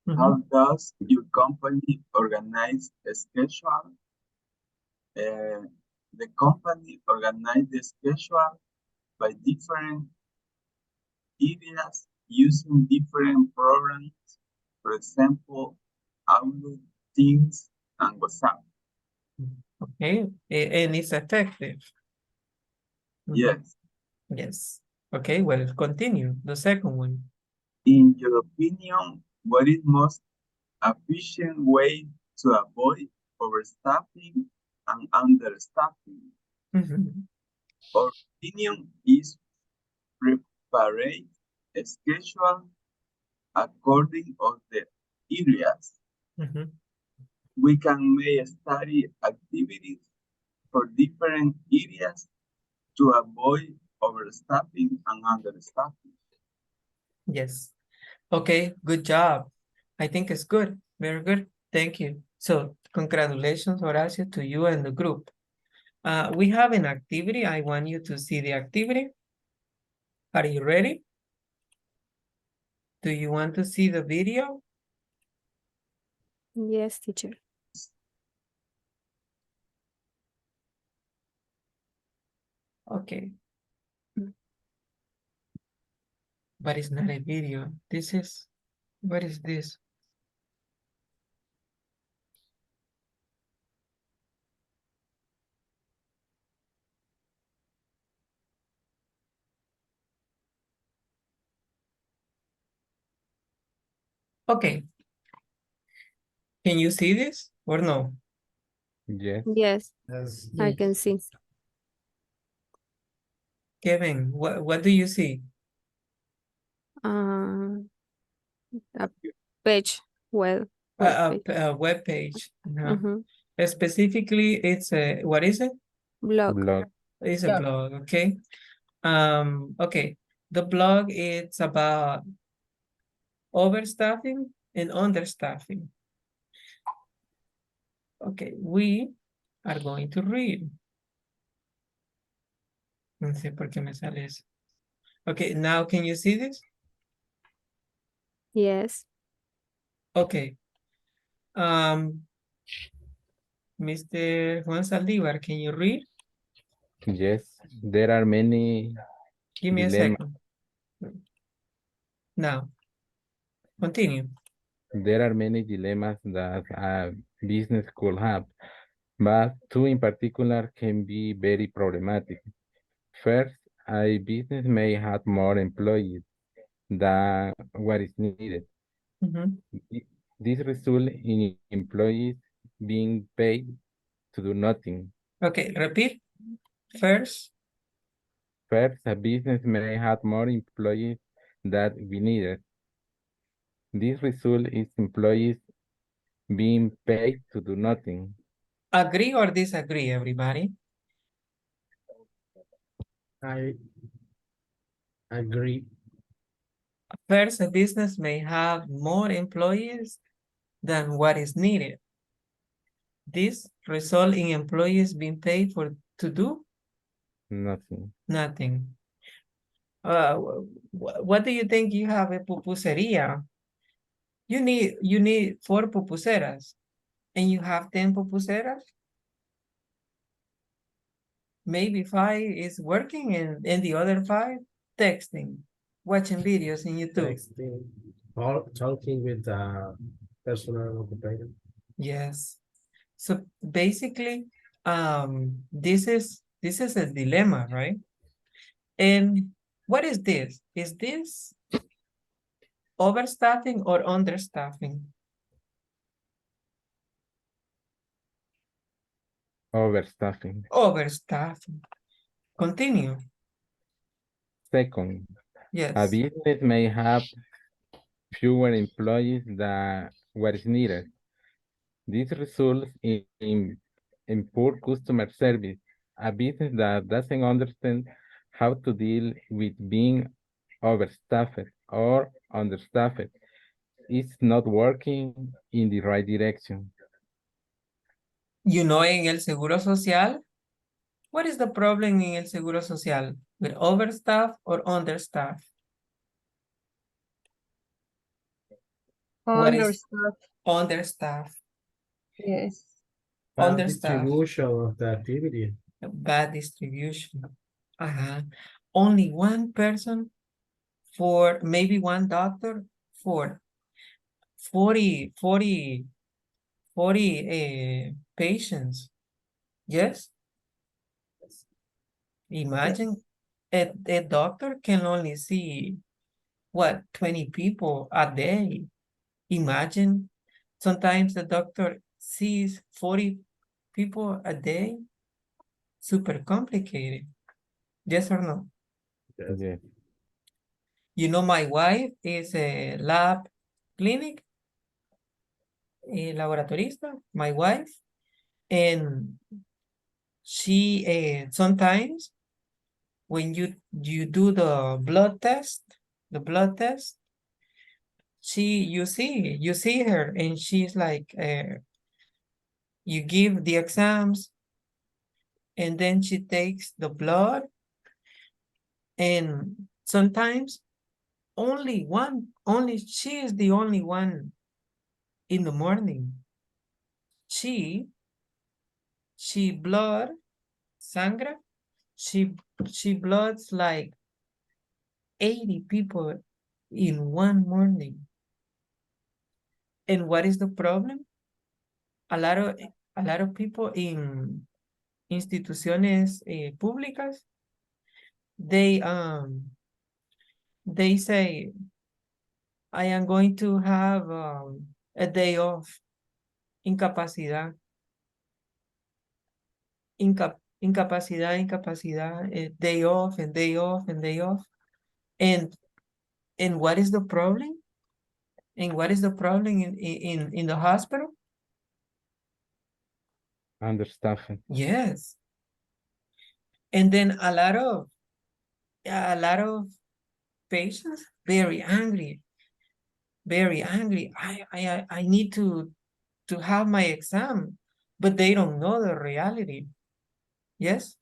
How does your company organize a schedule? The company organize the schedule by different areas using different programs, for example, Outlook, Teams, and WhatsApp. Okay, and it's effective. Yes. Yes. Okay, well, continue. The second one. In your opinion, what is most efficient way to avoid overstaffing and understaffing? Our opinion is prepare a schedule according of the areas. We can make study activities for different areas to avoid overstaffing and understaffing. Yes. Okay, good job. I think it's good. Very good. Thank you. So congratulations, Horacio, to you and the group. We have an activity. I want you to see the activity. Are you ready? Do you want to see the video? Yes, teacher. Okay. But it's not a video. This is, what is this? Okay. Can you see this or no? Yes. Yes, I can see. Kevin, what do you see? A page, well, A web page. Specifically, it's a, what is it? blog. It's a blog, okay. Okay, the blog it's about overstaffing and understaffing. Okay, we are going to read. No sé por qué me sale eso. Okay, now can you see this? Yes. Okay. Mr. Juan Saldívar, can you read? Yes, there are many Give me dilemmas. a second. Now, continue. There are many dilemmas that a business could have, but two in particular can be very problematic. First, a business may have more employees than what is needed. This results in employees being paid to do nothing. Okay, repeat. First, a business may have more employees than we needed. This result is employees being paid to do nothing. Agree or disagree, everybody? I agree. First, a business may have more employees than what is needed. This result in employees being paid to do Nothing. nothing. What do you think? You have a pupuseria. You need 4 pupuseras and you have 10 pupuseras. Maybe 5 is working and the other 5 texting, watching videos in YouTube. Texting, or talking with the personal operator. Yes. So basically, this is a dilemma, right? And what is this? Is this overstaffing or understaffing? Overstaffing. Overstaffing. Continue. Second, a Yes. business may have fewer employees than what is needed. This results in poor customer service. A business that doesn't understand how to deal with being overstaffed or understaffed is not working in the right direction. You know, en el Seguro Social, what is the problem in el Seguro Social? With overstaff or understaff? What is Understaff. understaff? Yes. Bad Understaff. distribution of the activity. Bad distribution. Only one person for maybe one doctor for 40 patients. Yes. Imagine a doctor can only see what 20 people a day. Imagine sometimes the doctor sees 40 people a day. Super complicated. Yes or no? Yes. You know, my wife is a lab clinic, a laboratorista, my wife, and she sometimes when you do the blood test, you see her and she's like you give the exams and then she takes the blood and sometimes only she is the only one in the morning. She blood sangra, she bloods like 80 people in one morning. And what is the problem? A lot of people in instituciones públicas, they say, I am going to have a day off, incapacidad, incapacidad, day off and day off and day off. And what is the problem? And what is the problem in the hospital? Understaffing. Yes. And then a lot of patients very angry. I need to have my exam, but they don't know the reality. Yes.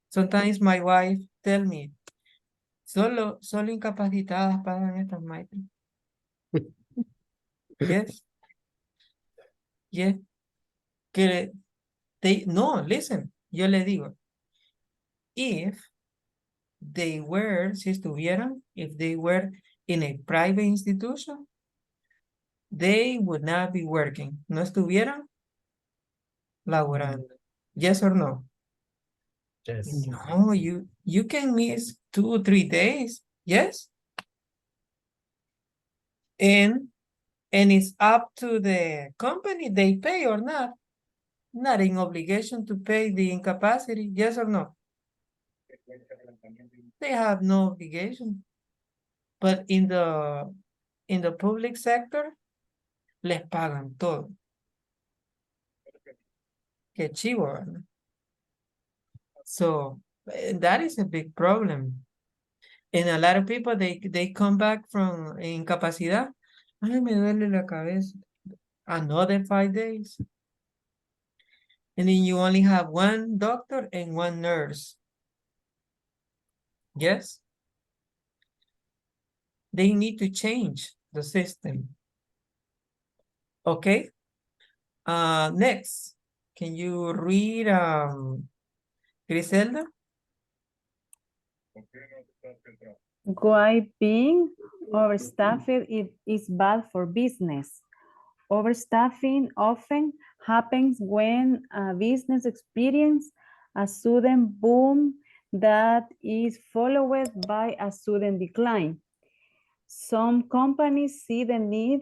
Sometimes my wife tell me, solo incapacitadas pagan estas maestras. Yes. Yes. Que no, listen, yo le digo, if they were, si estuvieran, if they were in a private institution, they would not be working. No estuvieran laborando. Yes or no? Yes. No, you can miss 2 or 3 days. Yes. And it's up to the company, they pay or not. Not in obligation to pay the incapacity. Yes or no? They have no obligation. But in the public sector, les pagan todo. Qué chivo, ¿verdad? So that is a big problem. And a lot of people, they come back from incapacidad. Ay, me duele la cabeza. Another 5 days. And then you only have one doctor and one nurse. Yes? They need to change the system. Okay? Next, can you read Griselda? Why being overstaffed is bad for business. Overstaffing often happens when a business experiences a sudden boom that is followed by a sudden decline. Some companies see the need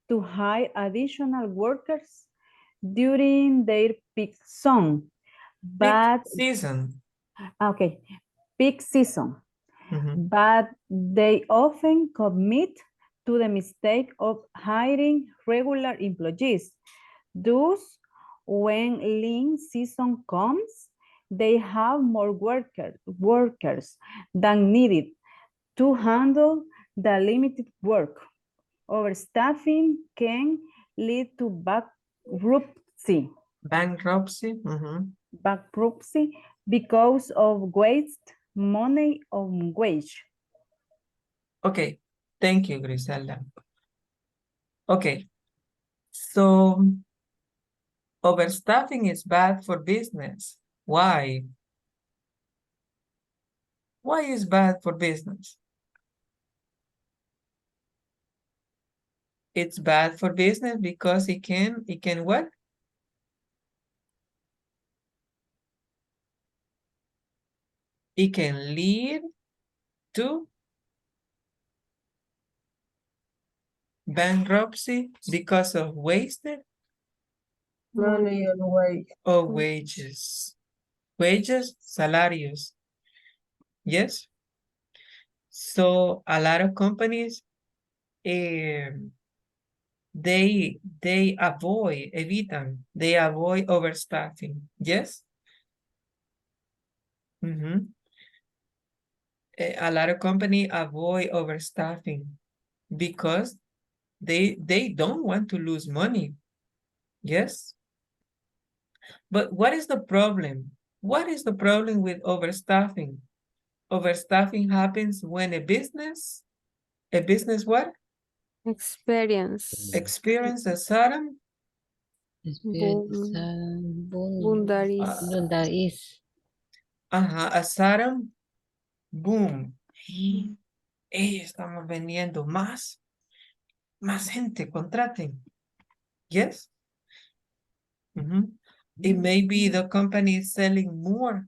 to hire additional workers during their peak season. But Season. okay, peak season. Mhm. But they often commit to the mistake of hiring regular employees. Thus, when lean season comes, they have more workers than needed to handle the limited work. Overstaffing can lead to bankruptcy. Bankruptcy. Mhm. Bankruptcy because of waste money on wage. Okay, thank you, Griselda. Okay, so overstaffing is bad for business. Why? Why is bad for business? It's bad for business because it can what? It can lead to bankruptcy because of wasted Money and wage. or wages. Wages, salarios. Yes. So a lot of companies they avoid overstaffing. Yes. A lot of companies avoid overstaffing because they don't want to lose money. Yes. But what is the problem? What is the problem with overstaffing? Overstaffing happens when a business what? Experience. Experience a sudden Bundaris. a sudden boom. Estamos vendiendo más gente, contraten. Yes? It may be the company is selling more.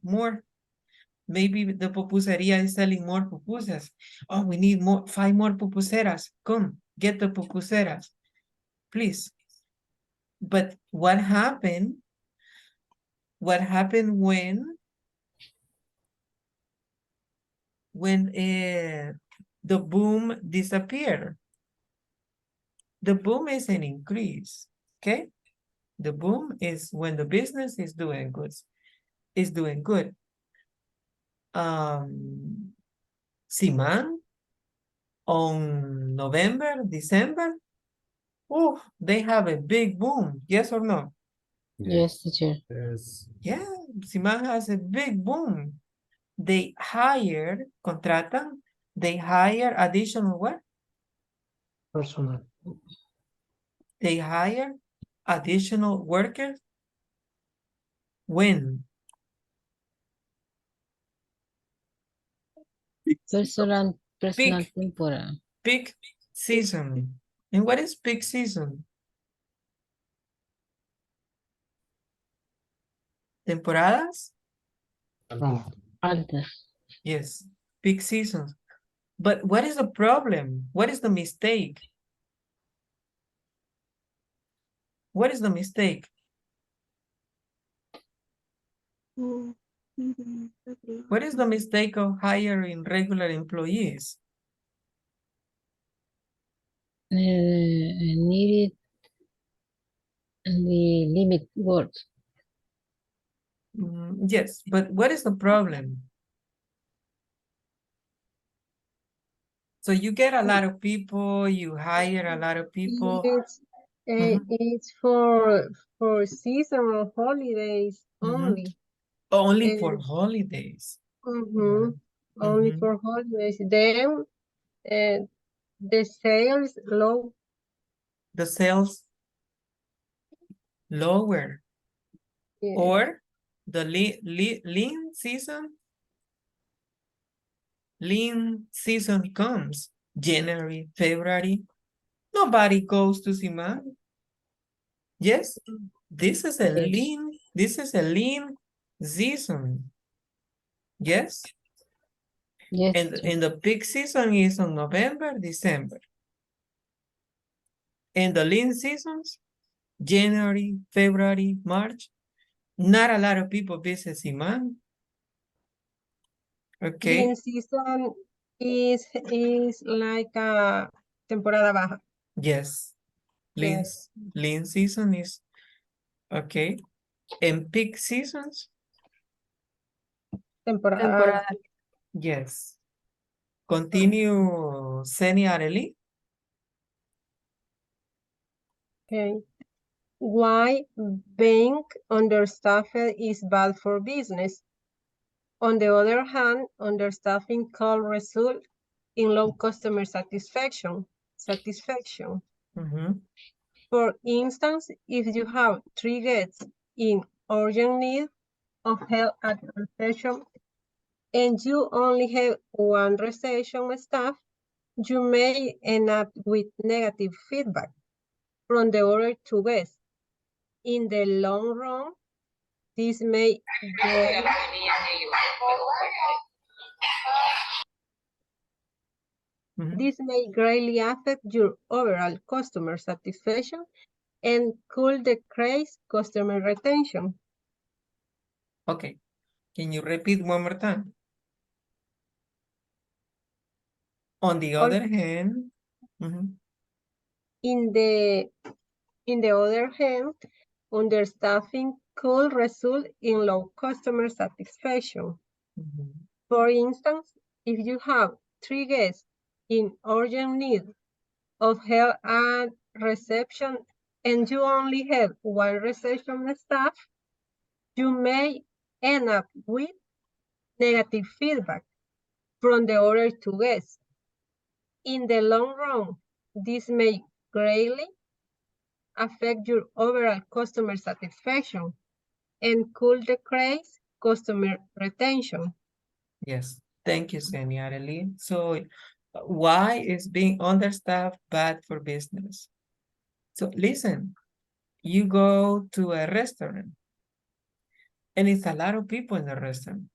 Maybe the pupusería is selling more pupusas. Oh, we need 5 more pupuseras. Come, get the pupuseras, please. But what happened? What happened when the boom disappeared? The boom is an increase, okay? The boom is when the business is doing good. Siman on November, December, they have a big boom. Yes or no? Yes, teacher. Yes. Yeah, Siman has a big boom. They contratan, they hire additional what? Personal. They hire additional workers. When? Personal Peak. temporary. Peak season. And what is peak season? Temporadas? Altas. Yes, peak seasons. But what is the problem? What is the mistake? What is the mistake? What is the mistake of hiring regular employees? Needed the limit words. Yes, but what is the problem? So you get a lot of people, you hire a lot of people. It's for seasonal holidays only. Only for holidays. Only for holidays. Then the sales low. The sales lower. Yeah. Or the lean season comes January, February. Nobody goes to Siman. Yes, this is a lean season. Yes. Yes. And the peak season is on November, December. And the lean seasons January, February, March. Not a lot of people visit IM1. Okay. Green season is like a temporada baja. Yes. Lean, Yes. lean season is okay. And peak seasons? Temporada. Yes. Continue, Seni Areli. Okay. Why being understaffed is bad for business? On the other hand, understaffing can result in low customer satisfaction. Mhm. For instance, if you have 3 guests in urgent need of help at reception and you only have 1 reception staff, you may end up with negative feedback from the other 2 guests. In the long run, this may greatly affect your overall customer satisfaction and could decrease customer retention. Okay. Can you repeat one more time? On the other hand, in the other hand, understaffing could result in low customer satisfaction. For instance, if you have 3 guests in urgent need of help at reception and you only have 1 reception staff, you may end up with negative feedback from the other 2 guests. In the long run, this may greatly affect your overall customer satisfaction and could decrease customer retention. yes. Thank you, Seni Areli. So why is being understaffed bad for business? So listen, you go to a restaurant and it's a lot of people in the restaurant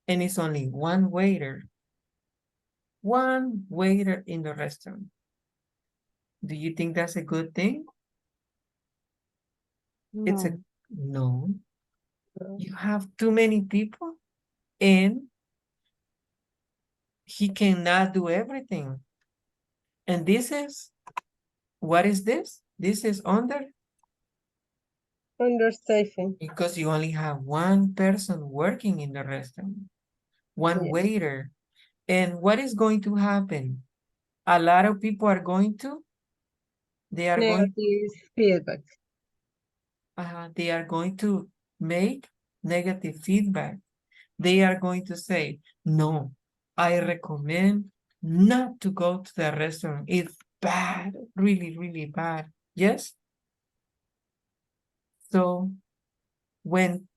and it's only one waiter in the restaurant. Do you think that's a good thing? It's a no. You have too many people and he cannot do everything. And this is, what is this? This is understaffing. Because you only have one person working in the restaurant, one waiter. And what is going to happen? A lot of people are going to, they are negative feedback. They are going to make negative feedback. They are going to say, no, I recommend not to go to the restaurant. It's bad, really, really bad. Yes? So when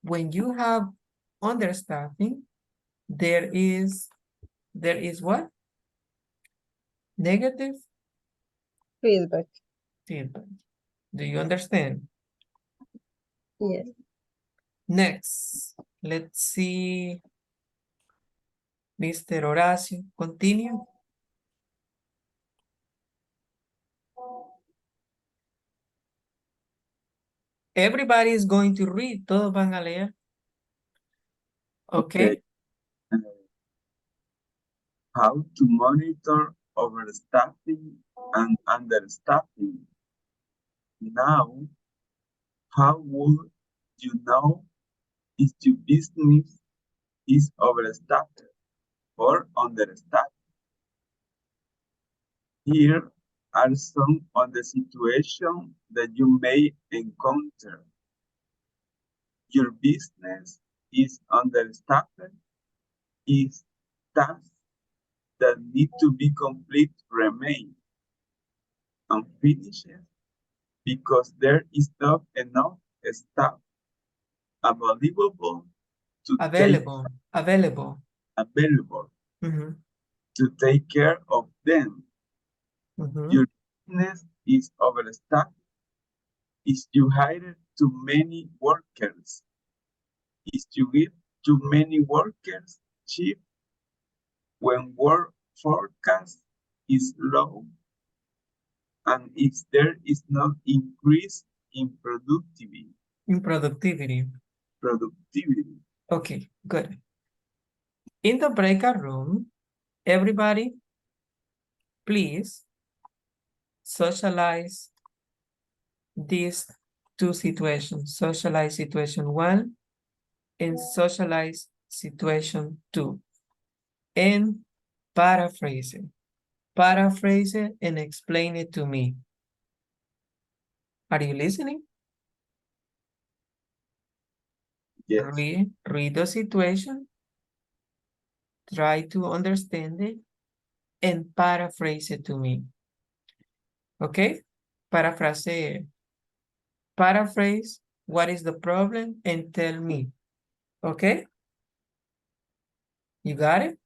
you have understaffing, there is what? Negative feedback. Do you understand? Yes. Next, let's see. Mr. Horacio, continue. Everybody is going to read. Todos van a leer. Okay. How to monitor overstaffing and understaffing. Now, how would you know if your business is overstaffed or understaffed? Here are some of the situations that you may encounter. Your business is understaffed if tasks that need to be complete remain unfinished because there is not enough staff available to take care of them. Your business is overstaffed if you hire too many workers. If you give too many workers cheap when work forecast is low. and if there is not increase in productivity. In productivity. Productivity. Okay, good. In the breakout room, everybody, please socialize these two situations. Socialize situation 1 and socialize situation 2. And paraphrase it. Paraphrase it and explain it to me. Are you listening? Yes. Read the situation, try to understand it, and paraphrase it to me. Okay? Paraphrase. Paraphrase what is the problem and tell me. Okay? You got it?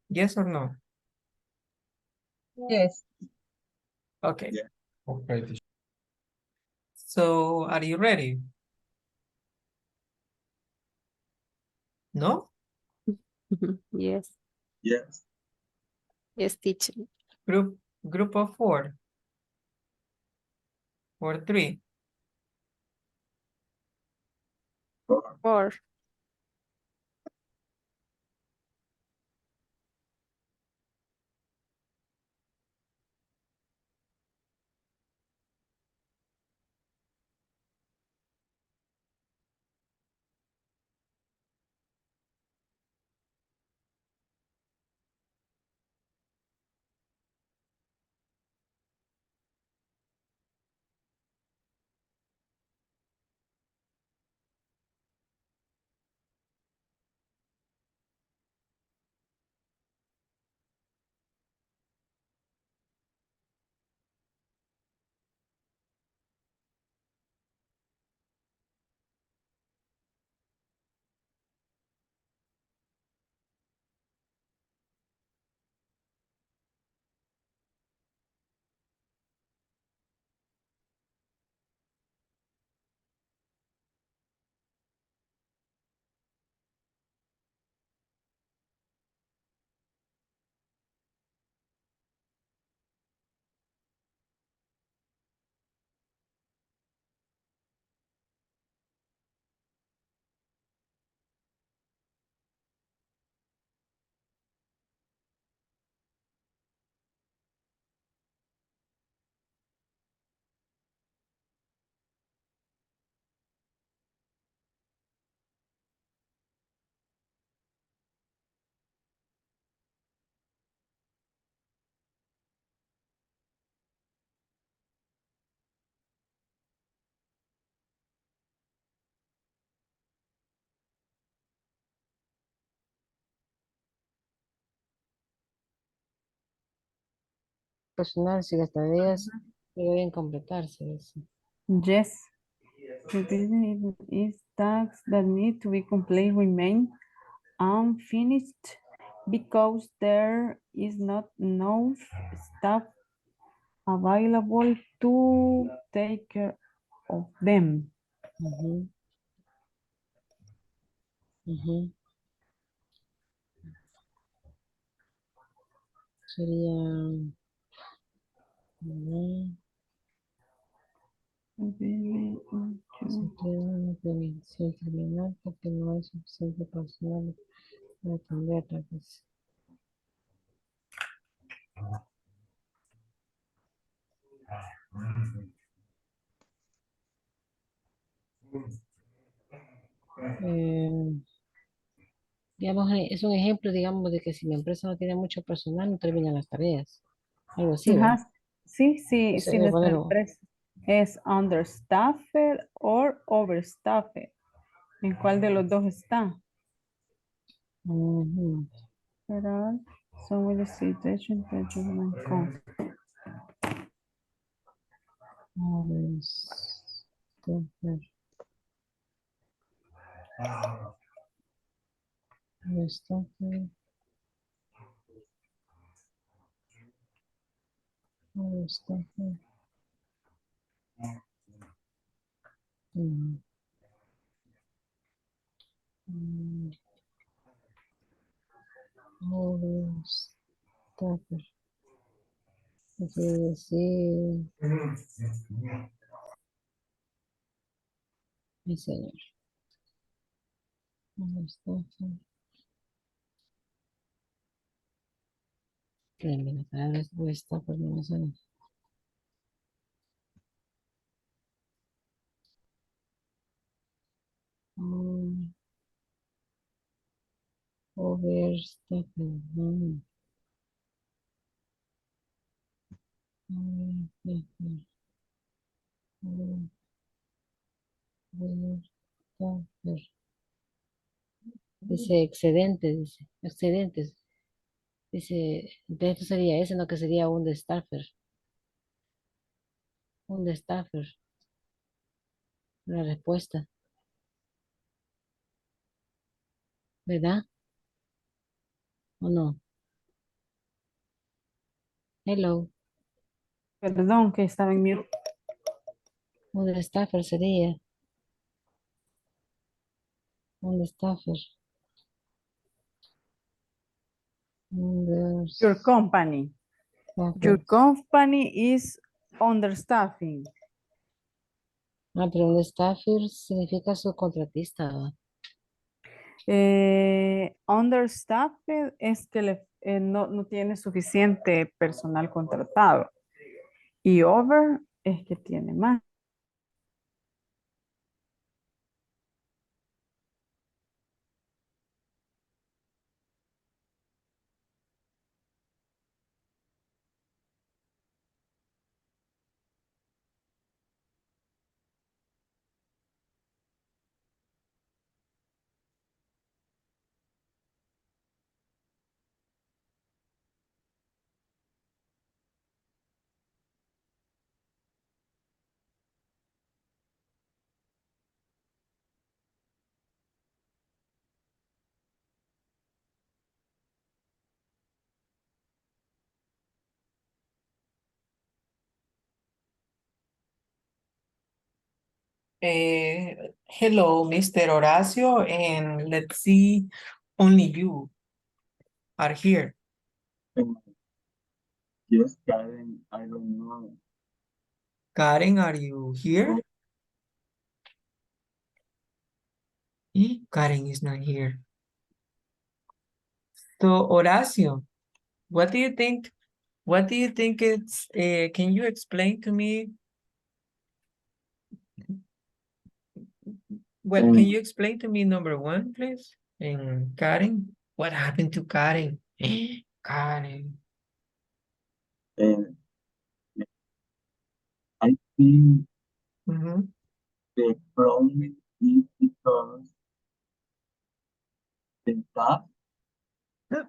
Yes or no? Yes. Okay. Yeah. Okay. So are you ready? No? Yes, Yes. yes, teacher. Group of 4 or 3. 4. 4. Personal, si las tareas deben completarse. Dice. Yes. The business is tasks that need to be completed remain unfinished because there is not enough staff available to take care of them. Ujú. Ujú. Sería... Se crea una prevención criminal porque no hay suficiente personal para atenderla. Pues. Eh, digamos, es un ejemplo, digamos, de que si la empresa no tiene mucho personal, no terminan las tareas. Algo así, ¿verdad? Ajá. Sí, sí, Entonces sí, voy a nuestra ponerlo. empresa es understaffed or overstaffed. ¿En cuál de los dos está? Ujú. Pero, so with the situation that you might come. Overstaffed. Overstaffed. Mm. Mm. Overstaffed. Quiere decir, mi señor. ¿Dónde está? Créeme, la palabra está por no me suena. Overstaffing. Overstaffer. Dice excedente, dice. Excedentes. Dice, entonces esto sería ese, no que sería un destaffer. Un destaffer. La respuesta. ¿Verdad? ¿O no? Hello. Perdón, que estaba en mute. Un destaffer sería. Un destaffer. Your company. Your company is understaffing. Ah, pero un staffer significa subcontratista, ¿va? Understaffed es que no tiene suficiente personal contratado. Y over es que tiene más. Hello, Mr. Horacio, and let's see, only you are here. Yes, Karen, I don't know. Karen, are you here? Karen is not here. So, Horacio, what do you think? What do you think it's, can you explain to me? Well, can you explain to me number one, please? And Karen, what happened to Karen? Karen. And I think Mhm. the problem is because the task uh,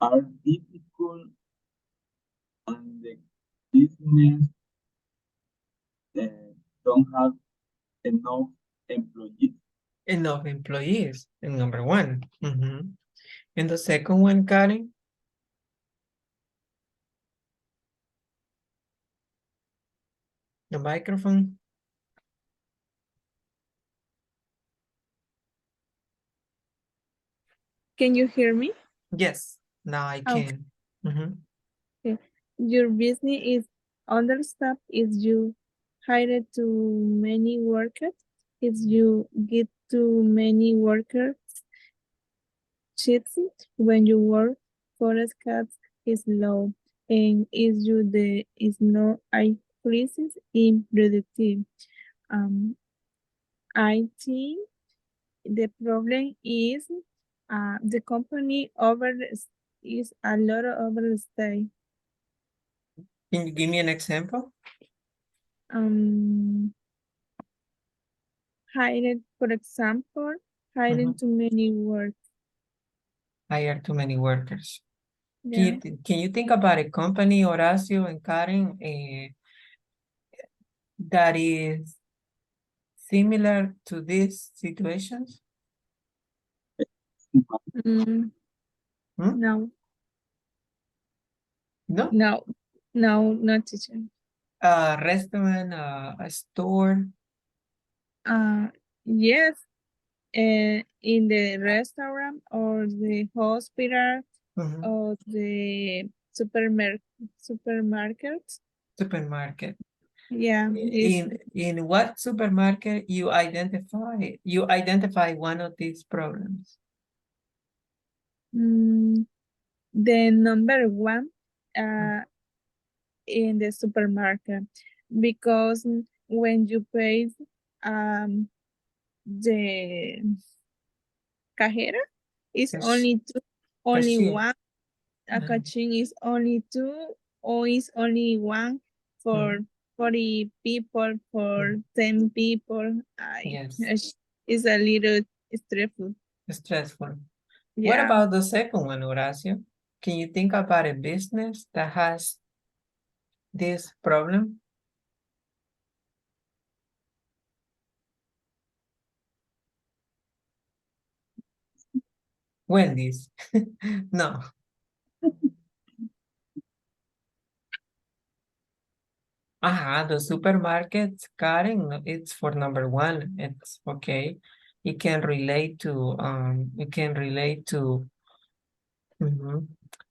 are difficult and the business don't have enough employees. Enough employees, and number one. And the second one, Karen? The microphone? Can you hear me? Yes, now I Okay. can. Mhm. Okay. Your business is understaffed is you hired too many workers, is you get too many workers, shifts when you work forest cuts is low, and is you the is no increases in productive. I think the problem is the company over is a lot of overstay. Can you give me an example? Hired, for example, hiring too many work. Hire too many workers. Yeah. Can you think about a company, Horacio and Karen, that is similar to these situations? Mm, Hmm? no, No? no, no, not teacher. A restaurant, a store. Yes, in the restaurant or the hospital Mhm. or the supermarket. Supermarket. Yeah, In what supermarket you identify one of these problems? the number one in the supermarket, because when you pay the cajera is only Cashier. one, a catching is only two, or is only one for 40 people, for 10 people. Yes. It's a little stressful. Stressful. What Yeah. about the second one, Horacio? Can you think about a business that has this problem? Wendy's. No. The supermarkets, Karen, it's for number one. It's okay. You can relate to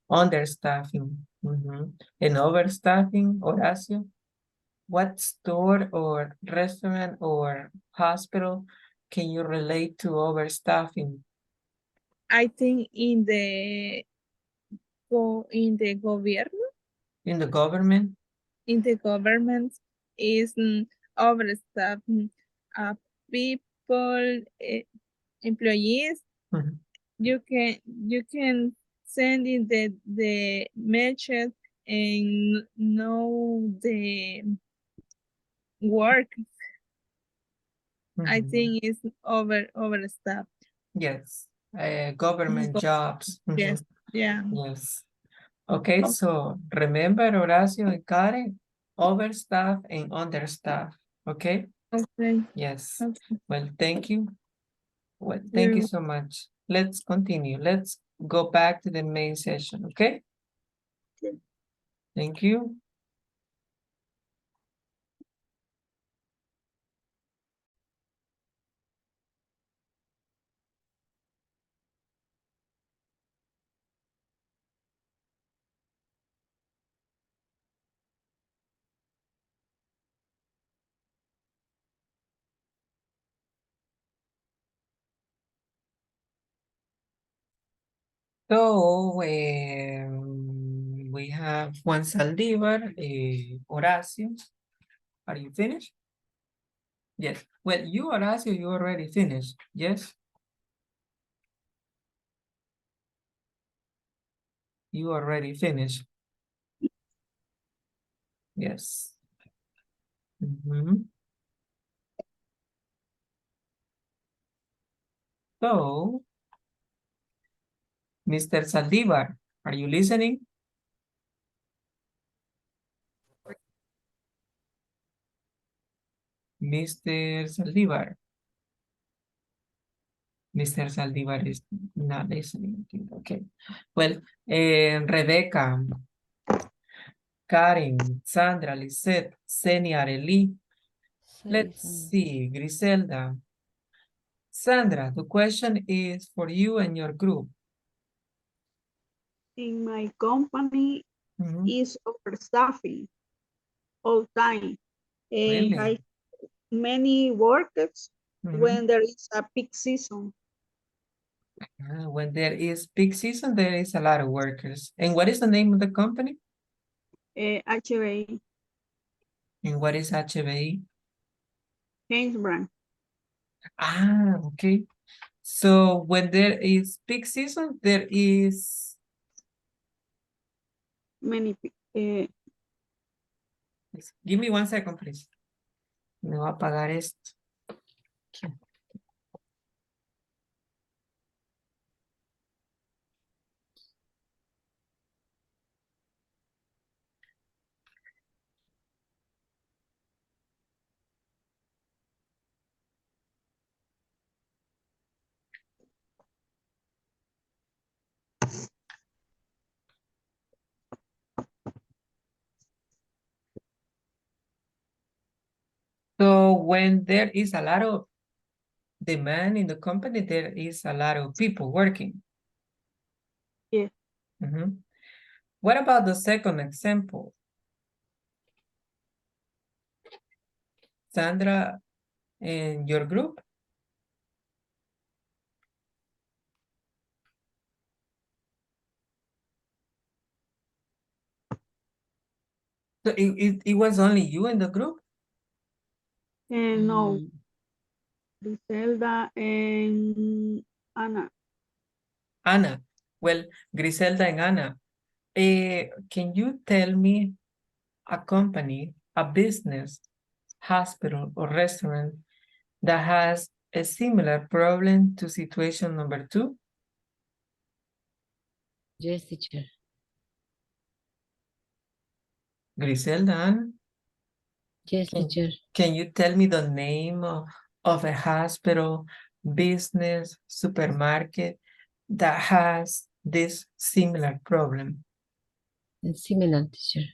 understaffing, and overstaffing, Horacio. What store or restaurant or hospital can you relate to overstaffing? I think in the gobierno. In the government? In the government is overstaffed. People, employees, you can send in the message and know the work. I think it's overstaffed. Yes, government jobs. Yes, yeah. Yes. Okay, so remember, Horacio and Karen, overstaff and understaff. Okay? Okay. Yes. Okay. Well, thank you. Well, thank you so much. Let's continue. Let's go back to the main session, okay? Okay. Thank you. So, we have Juan Saldívar, Horacio. Are you finished? Yes. Well, you, Horacio, you already finished. Yes? You already finished. Yes. So, Mr. Saldívar, are you listening? Mr. Saldívar. Mr. Saldívar is not listening. Okay. Well, Rebecca, Karen, Sandra, Lisette, Seni, Arely. Let's see, Griselda. Sandra, the question is for you and your group. In my company is overstaffing all time. Really? I many workers when there is a peak season. When there is peak season, there is a lot of workers. And what is the name of the company? HVA. And what is HVA? Change brand. Okay. So when there is peak season, there is Many. Give me 1 second, please. Me voy a apagar esto. So when there is a lot of demand in the company, there is a lot of people working. Yes. What about the second example? Sandra, in your group? So it was only you in the group? No. Griselda and Ana. Ana. Well, Griselda and Ana. Can you tell me a company, a business, hospital, or restaurant that has a similar problem to situation number 2? Yes, teacher. Griselda, Ana? Yes, teacher. Can you tell me the name of a hospital, business, supermarket that has this similar problem? Similar, teacher.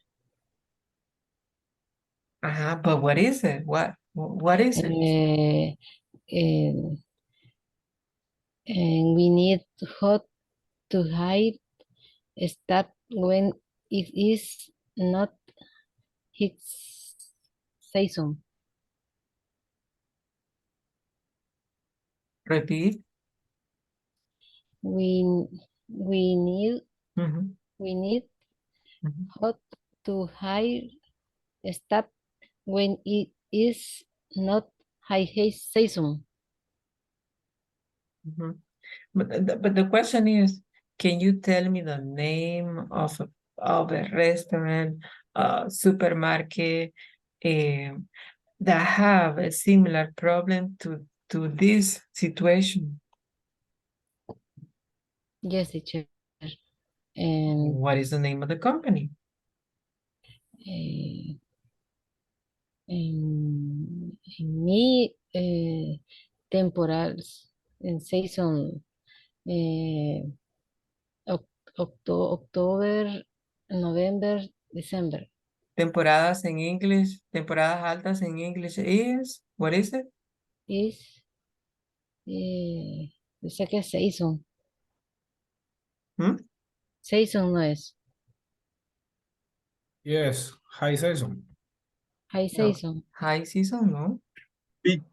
But what is it? What is it? And we need hot to hire staff when it is not its season. Repeat. We need hot to hire staff when it is not high season. But the question is, can you tell me the name of a restaurant, supermarket, that have a similar problem to this situation? Yes, teacher. And what is the name of the company? En mi temporales, en season, October, November, December. Temporadas en English, temporadas altas en English is, what is it? Is, yo sé que es season. Season no es. Yes, high season. High season. High season, no. Big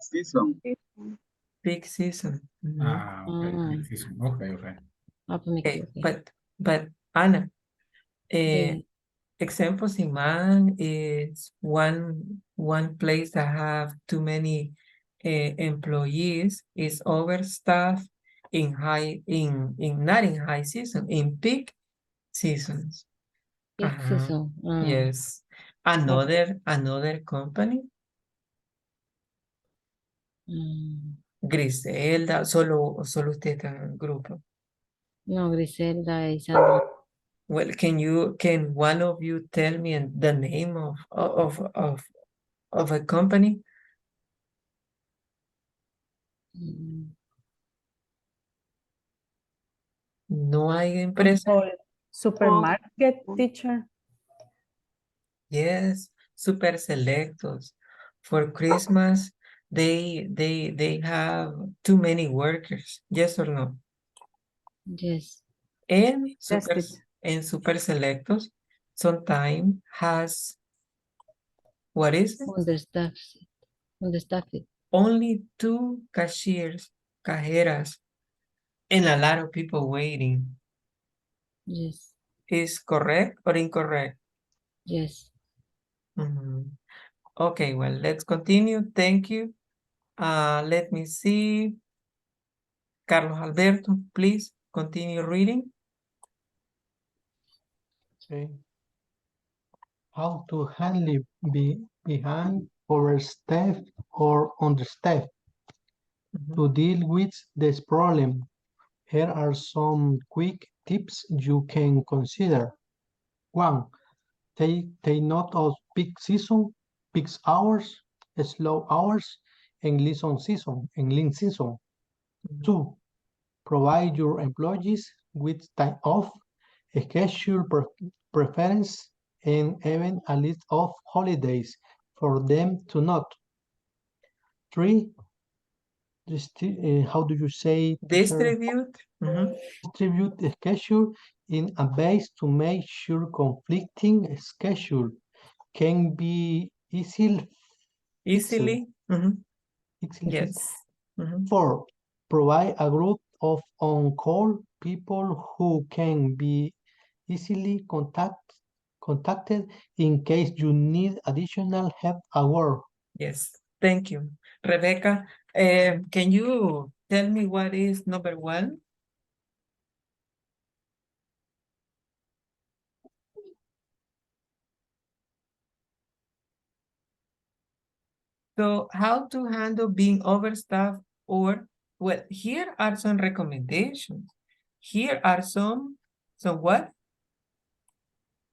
season. Big season. Okay, big season. Okay. Pues me equivoqué. But Ana, De- example in mind is one place that have too many employees is overstaffed in not in high season, in peak seasons. Peak season. Yes. Another company. Griselda, solo usted está en el grupo. No, Griselda y Sandra. Well, can one of you tell me the name of a company? No hay empresa. Supermarket, teacher. Yes, super selectos. For Christmas, they have too many workers. Yes or no? Yes. And teacher. super selectos sometimes has, what is it? Understaffed. Only 2 cashiers, cajeras, and a lot of people waiting. Yes. Is correct or incorrect? Yes. Okay, well, let's continue. Thank you. Let me see. Carlos Alberto, please continue reading. Okay. How to handle behind, overstaffed, or understaffed. To deal with this problem, here are some quick tips you can consider. 1. Take note of peak season, peak hours, slow hours, and lean season. 2. Provide your employees with time off, schedule preference, and even a list of holidays for them to note. 3. how do you say, teacher? Distribute. Distribute the schedule in a base to make sure conflicting schedule can be easily Easily. easily fixed. Yes. 4. Provide a group of on-call people who can be easily contacted in case you need additional help at work. Yes. Thank you. Rebecca, can you tell me what is number 1? So how to handle being overstaffed or, well, here are some recommendations. Here are some what?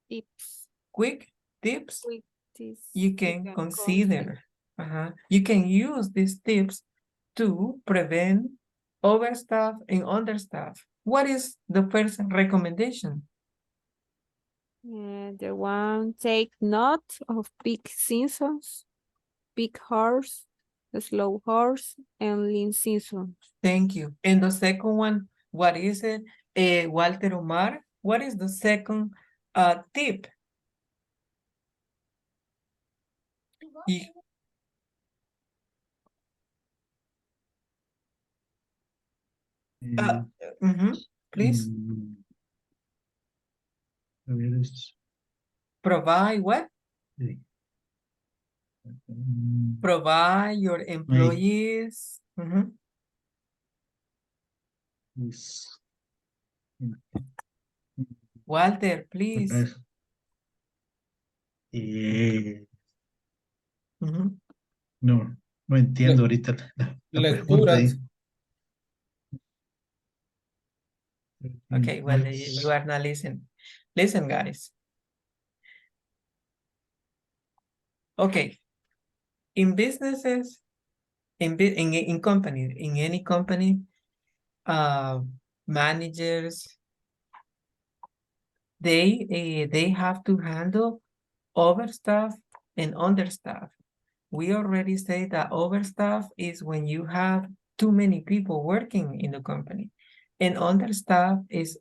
Tips. Quick tips Quick tips you can consider. You can use these tips to prevent overstaff and understaff. What is the first recommendation? The one, take note of peak seasons, peak horse, slow horse, and lean seasons. Thank you. And the second one, what is it? Walter Omar, what is the second tip? Y- Please. A ver, Provide what? Provide your employees. Walter, please. No, no entiendo ahorita la pregunta. Lecturas. Okay, well, you are not listening. Listen, guys. Okay. In businesses, in companies, in any company, managers, they have to handle overstaff and understaff. We already say that overstaff is when you have too many people working in the company, and understaff is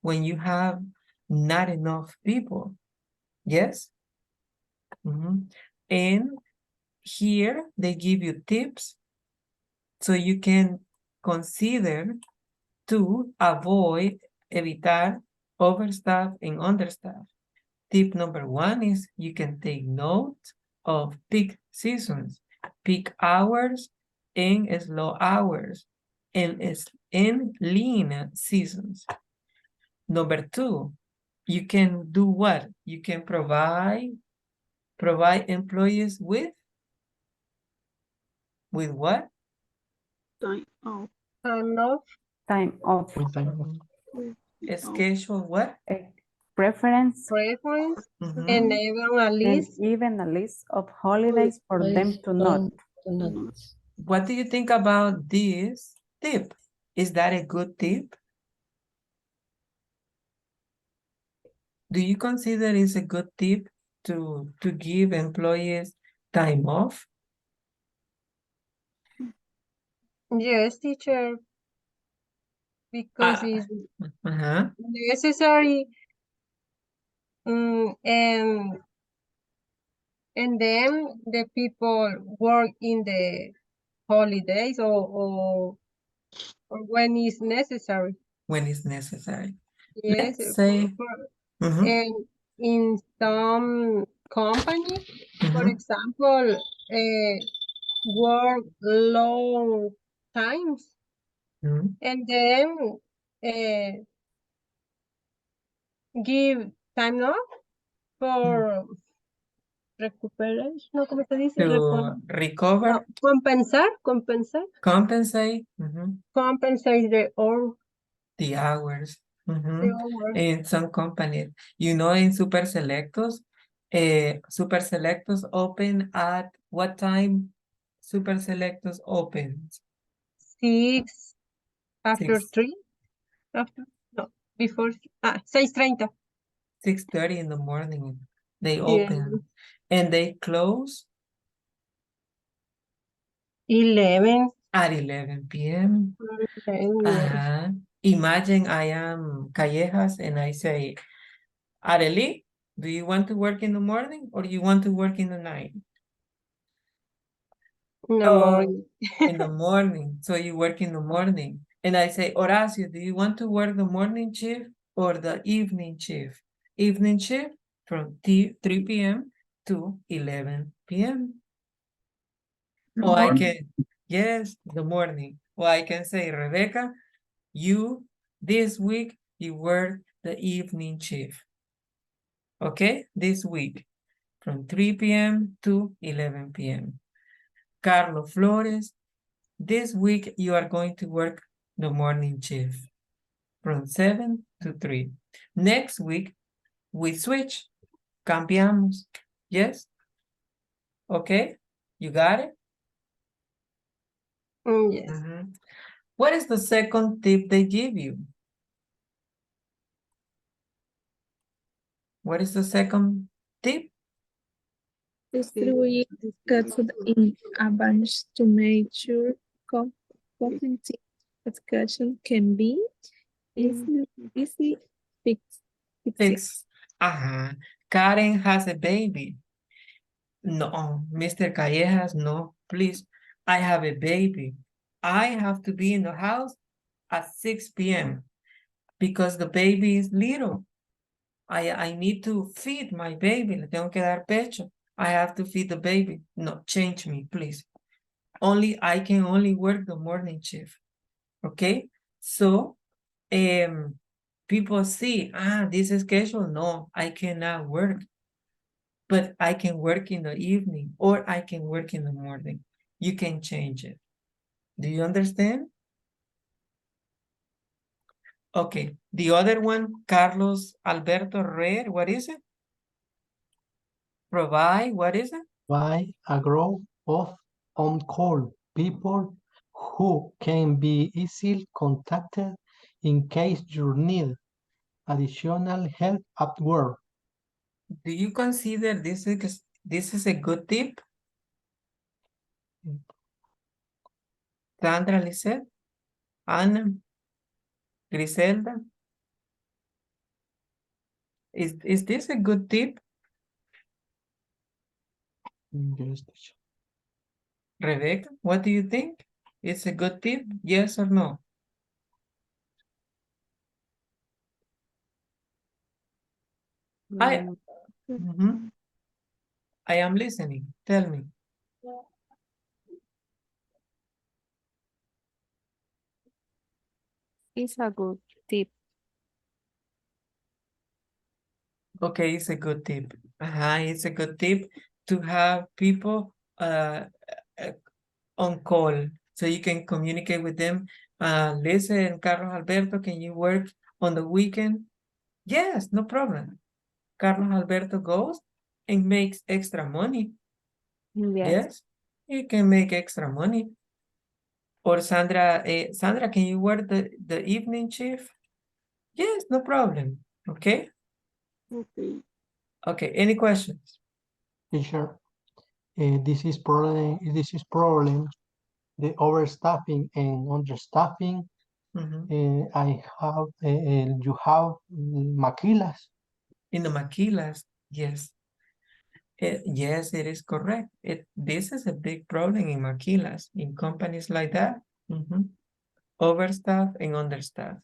when you have not enough people. Yes. And here they give you tips so you can consider to avoid, evitar overstaff and understaff. Tip number 1 is you can take note of peak seasons, peak hours, and slow hours, and in lean seasons. Number 2, you can do what? You can provide employees with what? Time off. Time off. Time off. Schedule what? Preference. Preference. Mhm. And even a And list. even a list of holidays for them to not. What do you think about this tip? Is that a good tip? Do you consider it's a good tip to give employees time off? Yes, teacher. Because it's Uh-huh. necessary. And then the people work in the holidays or when it's necessary. When it's necessary. Yes. Let's say. And in some company, for example, work long times and then give time off for recuperation, ¿no? ¿Cómo se dice? To recover. No, compensar. Compensate. Compensate The hours. the hours. In some companies, in Super Selectos open at what time? Super Selectos opens 6 after 6. 3 after no before 6:30. 6:30 in the morning. They Yeah. open and they close 11. At 11 p.m. Okay, yes. Imagine I am Callejas and I say, Arely, do you want to work in the morning or you want to work in the night? In the Oh, morning. in the morning. So you work in the morning. And I say, Horacio, do you want to work the morning shift or the evening shift? Evening shift from 3 p.m. to 11 p.m. The Or I morning. can, yes, the morning. Or I can say, Rebecca, you, this week, you work the evening shift. Okay, this week from 3 p.m. to 11 p.m. Carlos Flores, this week you are going to work the morning shift from 7 to 3. Next week, we switch, cambiamos. Yes? Okay, you got it? Yes. What is the second tip they give you? What is the second tip? Distribute cuts in advance to make sure cognitive education can be easy Fix. Karen has a baby. No, Mr. Callejas, no, please. I have a baby. I have to be in the house at 6 p.m. because the baby is little. I need to feed my baby. Le tengo que dar pecho. I have to feed the baby. No, change me, please. I can only work the morning shift. Okay? So, people see, this schedule, no, I cannot work. But I can work in the evening or I can work in the morning. You can change it. Do you understand? Okay, the other one, Carlos Alberto Reyes, what is it? Provide, what is it? By a group of on-call people who can be easily contacted in case you need additional help at work. Do you consider this is a good tip? Sandra, Lisette, Anna, Griselda? Is this a good tip? Yes, teacher. Rebecca, what do you think? It's a good tip, yes or no? I am listening. Tell me. It's a good tip. Okay, it's a good tip. It's a good tip to have people on call so you can communicate with them. Listen, Carlos Alberto, can you work on the weekend? Yes, no problem. Carlos Alberto goes and makes extra money. Yes, he can make extra money. Or Sandra, Sandra, can you work the evening shift? Yes, no problem. Okay. Okay. Okay, any questions? Teacher, this is problem the overstaffing and understaffing. I have you have maquilas. In the maquilas, yes. Yes, it is correct. This is a big problem in maquilas, in companies like that. Overstaff and understaff.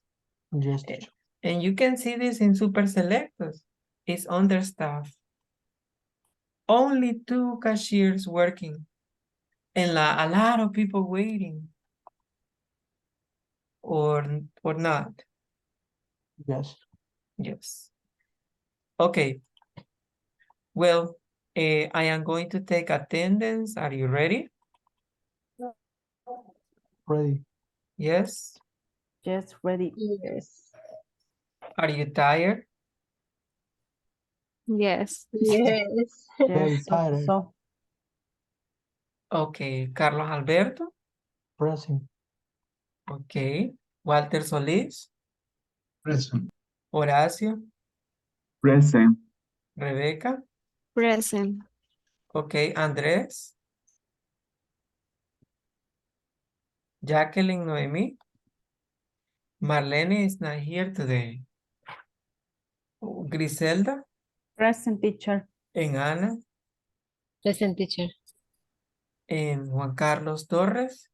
Yes, teacher. And you can see this in super selectos. It's understaff. Only 2 cashiers working and a lot of people waiting. Or not. Yes. Yes. Okay. Well, I am going to take attendance. Are you ready? Ready. Yes. Yes, ready. Yes. Are you tired? Yes. Yes. Very Yes, tired. so Okay. Carlos Alberto? Present. Okay. Walter Solís? Present. Horacio? Present. Rebeca? Present. Okay. Andrés? Jacqueline Noemi. Marlene is not here today. Griselda. Present, teacher. En Ana. Present, teacher. En Juan Carlos Torres.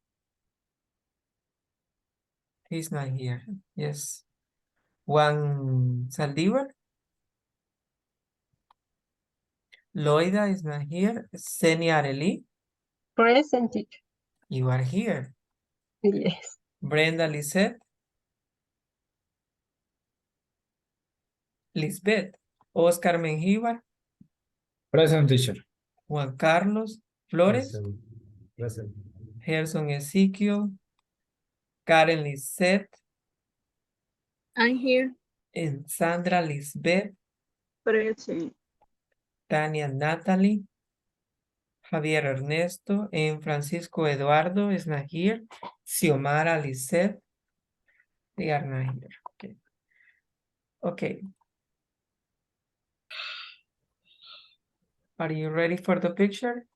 He's not here. Yes. Juan Saldívar. Loida is not here. Seni Areli. Present, teacher. You are here. Yes. Brenda Lisette. Lisbeth. Oscar Mengíbar. Present, teacher. Juan Carlos Flores. Present. Present. Gerson Ezequiel. Karen Lisette. I'm here. And Sandra Lisbeth. Present. Tania Natalie. Javier Ernesto. And Francisco Eduardo is not here. Xiomara Lisette. They are not here. Okay. Okay. Are you ready for the picture?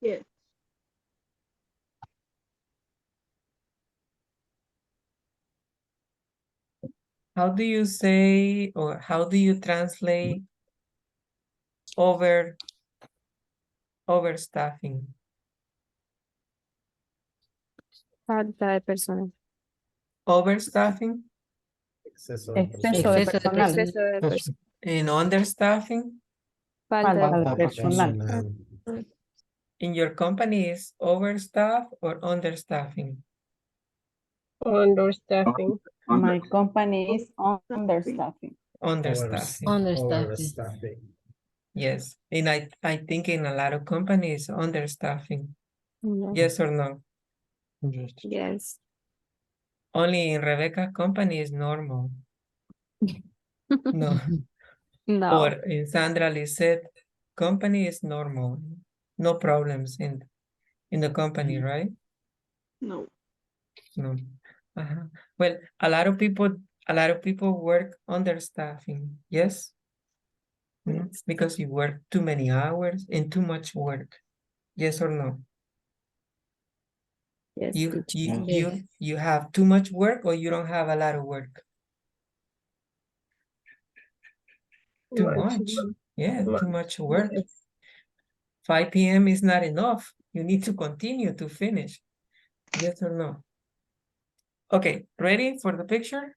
Yes. How do you say, or how do you translate overstaffing? Falta de personal. Overstaffing Exceso de Exceso de Exceso de personal. personal. Exceso de Eso. personal. and understaffing Falta de Falta de Falta de personal. personal. in your company is overstaff or understaffing? Understaffing. My company is understaffing. Understaffing. Understaffing. Overstaffing. Yes. And I think in a lot of companies understaffing. personal. Yes or no? Yes. Only in Rebecca's company is normal. No. No. Or in Sandra Lisette company is normal. No problems in the company, right? No. No. Uh-huh. Well, a lot of people work understaffing. Yes. Because you work too many hours and too much work. Yes or no? Yes, You teacher. you have too much work or you don't have a lot of work? Too much. Yeah, too much work. Yes. 5 p.m. is not enough. You need to continue to finish. Yes or no? Okay, ready for the picture?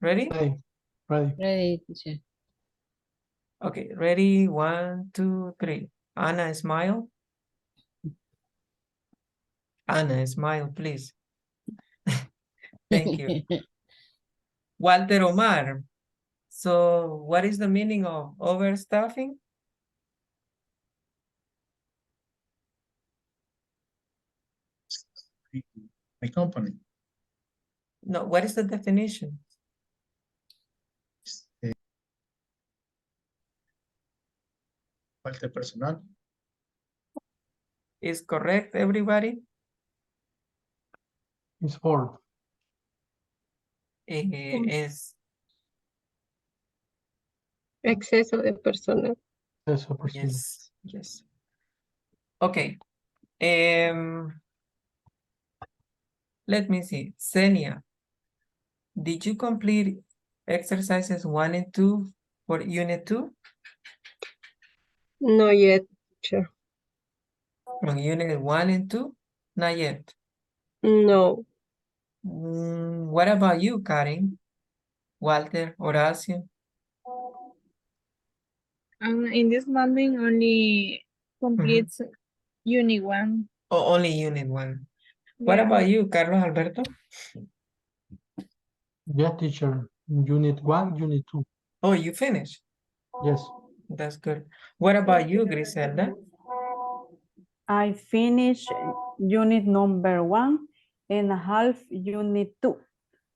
Ready? Ready. Ready. Ready, teacher. Okay, ready? 1, 2, 3. Anna, smile. Anna, smile, please. Thank you. Walter Omar. So what is the meaning of overstaffing? My company. No, what is the definition? Falta de personal. Is correct, everybody? It's all. Es, Exceso de personal. Exceso de personal. yes, yes. Okay. Let me see. Senia, did you complete exercises 1 and 2 for unit 2? Not yet, teacher. On unit 1 and 2? Not yet. No. What about you, Karen? Walter, Horacio? In this moment, only completes Unit 1. Oh, only unit 1. What Yeah. about you, Carlos Alberto? Yes, teacher. Unit 1, Unit 2. Oh, you finished? Yes. That's good. What about you, Griselda? I finished unit number 1 and half unit 2.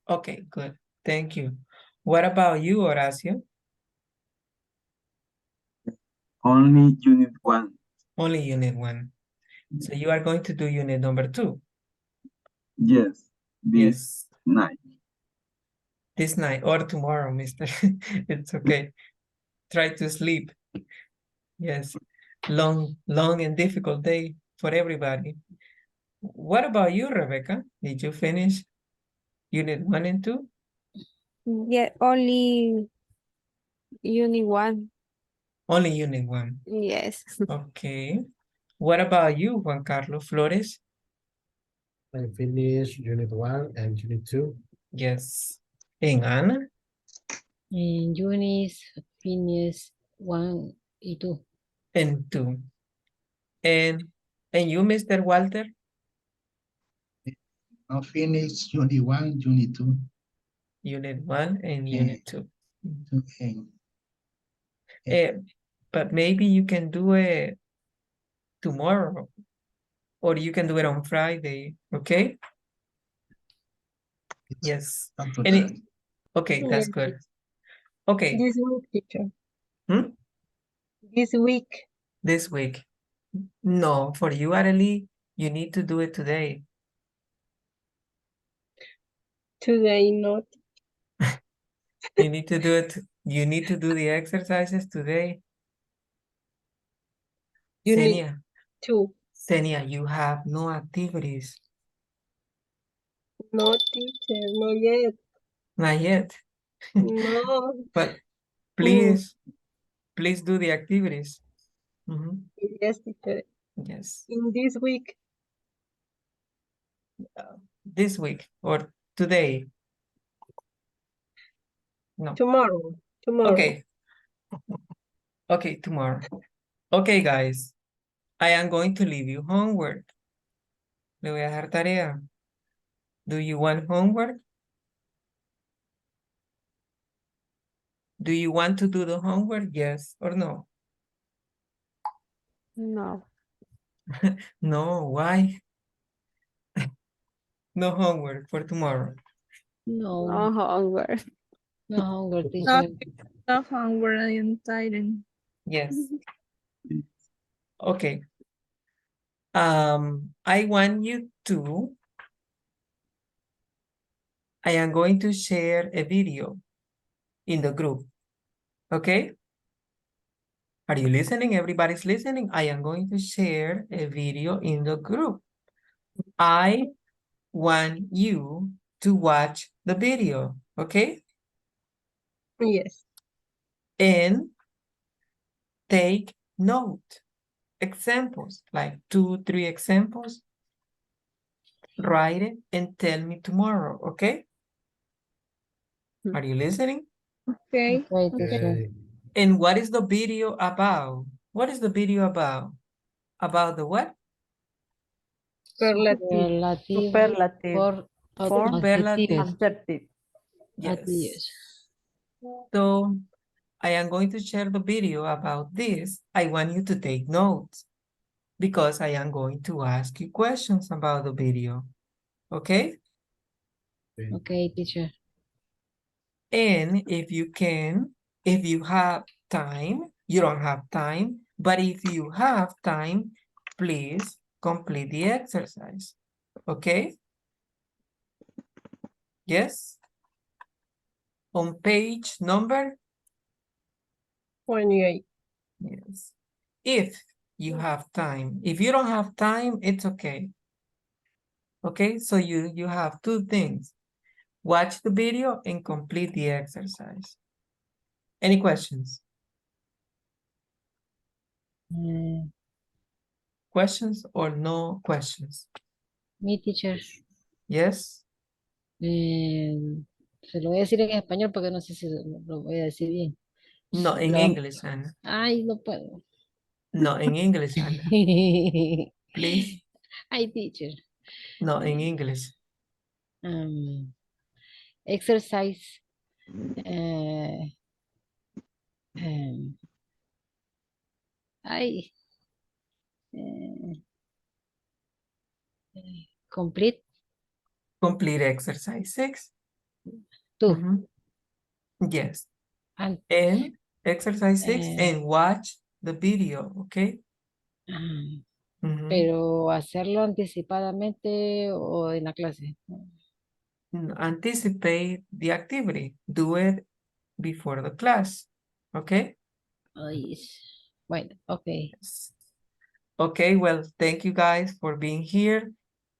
Okay, good. Thank you. What about you, Horacio? Only unit 1. Only unit 1. So you are going to do unit number 2? Yes. Yes. Night. This night or tomorrow, mister. It's okay. Try to sleep. Yes. Long and difficult day for everybody. What about you, Rebecca? Did you finish unit 1 and 2? Yeah, only unit 1. Only unit 1. Yes. Okay. What about you, Juan Carlos Flores? I finished unit 1 and unit 2. Yes. And Ana? En Yunis, Phineas, 1 y 2. And 2. And you, Mr. Walter? I finished unit 1, unit 2. Unit 1 and unit 2. And But maybe you can do it tomorrow, or you can do it on Friday, okay? Yes. up to Any, that. okay, that's Yes. good. Okay. This week, teacher. Hmm? This week. This week. No, for you, Arely, you need to do it today. Today, not. You need to do it. You need to do the exercises today. Unit Senia, 2. Senia, you have no activities. No, teacher, not yet. Not yet. No. But Mm, please do the activities. Mhm. yes, teacher. Yes. In this week, This week or today. No. tomorrow. Okay. Okay, tomorrow. Okay, guys. I am going to leave you homework. Le voy a dejar tarea. Do you want homework? Do you want to do the homework? Yes or no? No. No, why? No homework for tomorrow. No, No homework. no hunger, No, teacher. no hunger and tiring. Yes. Okay. I want you to, I am going to share a video in the group. Okay? Are you listening? Everybody's listening. I am going to share a video in the group. I want you to watch the video, okay? yes. And take note. Examples, like 2, 3 examples. Write it and tell me tomorrow, okay? Are you listening? Okay. Okay, teacher. Okay. And what is the video about? What is the video about? About the what? Superlative. Relative Superlative for form Superlative. adjectives. adjective. Yes. So I am going to share the video about this. I want you to take notes because I am going to ask you questions about the video. Okay? Okay, teacher. And if you can, if you have time, you don't have time, but if you have time, please complete the exercise. Okay? Yes? On page number? 28. Yes. If you have time. If you don't have time, it's okay. Okay, so you have 2 things. Watch the video and complete the exercise. Any questions? Questions or no questions? Mi teacher. Yes? Se lo voy a decir en español porque no sé si lo voy a decir bien. No, in Lo- English, Anna. Ay, no puedo. No, in English, Anna. Please. Ay, teacher. No, in English. Exercise. eh, em, ay. Complete. Complete exercise 6. 2. Yes. And, And exercise 6 eh, and watch the video, okay? Pero hacerlo anticipadamente o en la clase. Anticipate the activity. Do it before the class, okay? Ay, bueno, ok. Okay, well, thank you guys for being here.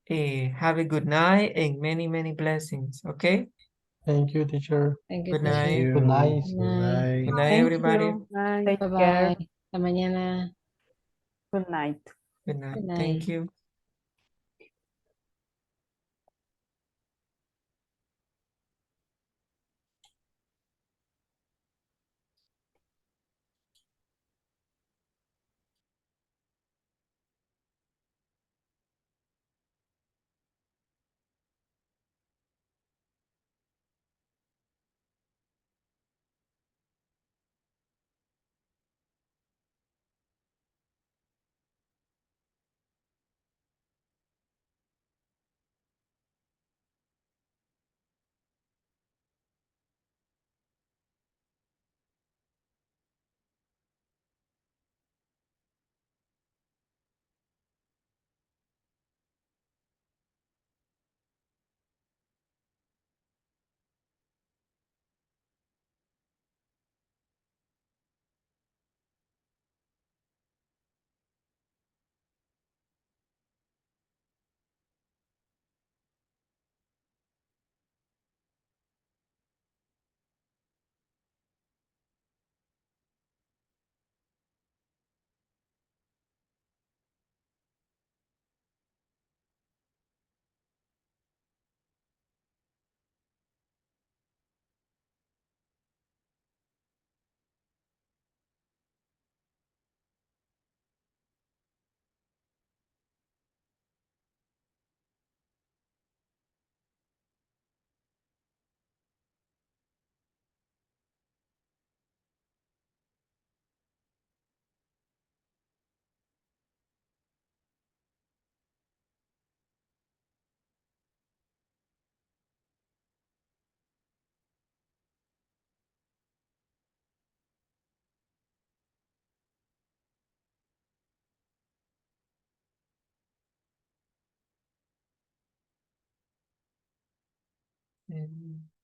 Have a good night and many, many blessings, okay? Thank you, teacher. Thank you, Good Thank teacher. night. Good you. night. Good Good night. night. Good night, Thank everybody. you. Bye. Take Bye-bye. care. Hasta mañana. Good night. Good night. Good night. Thank you. Mm.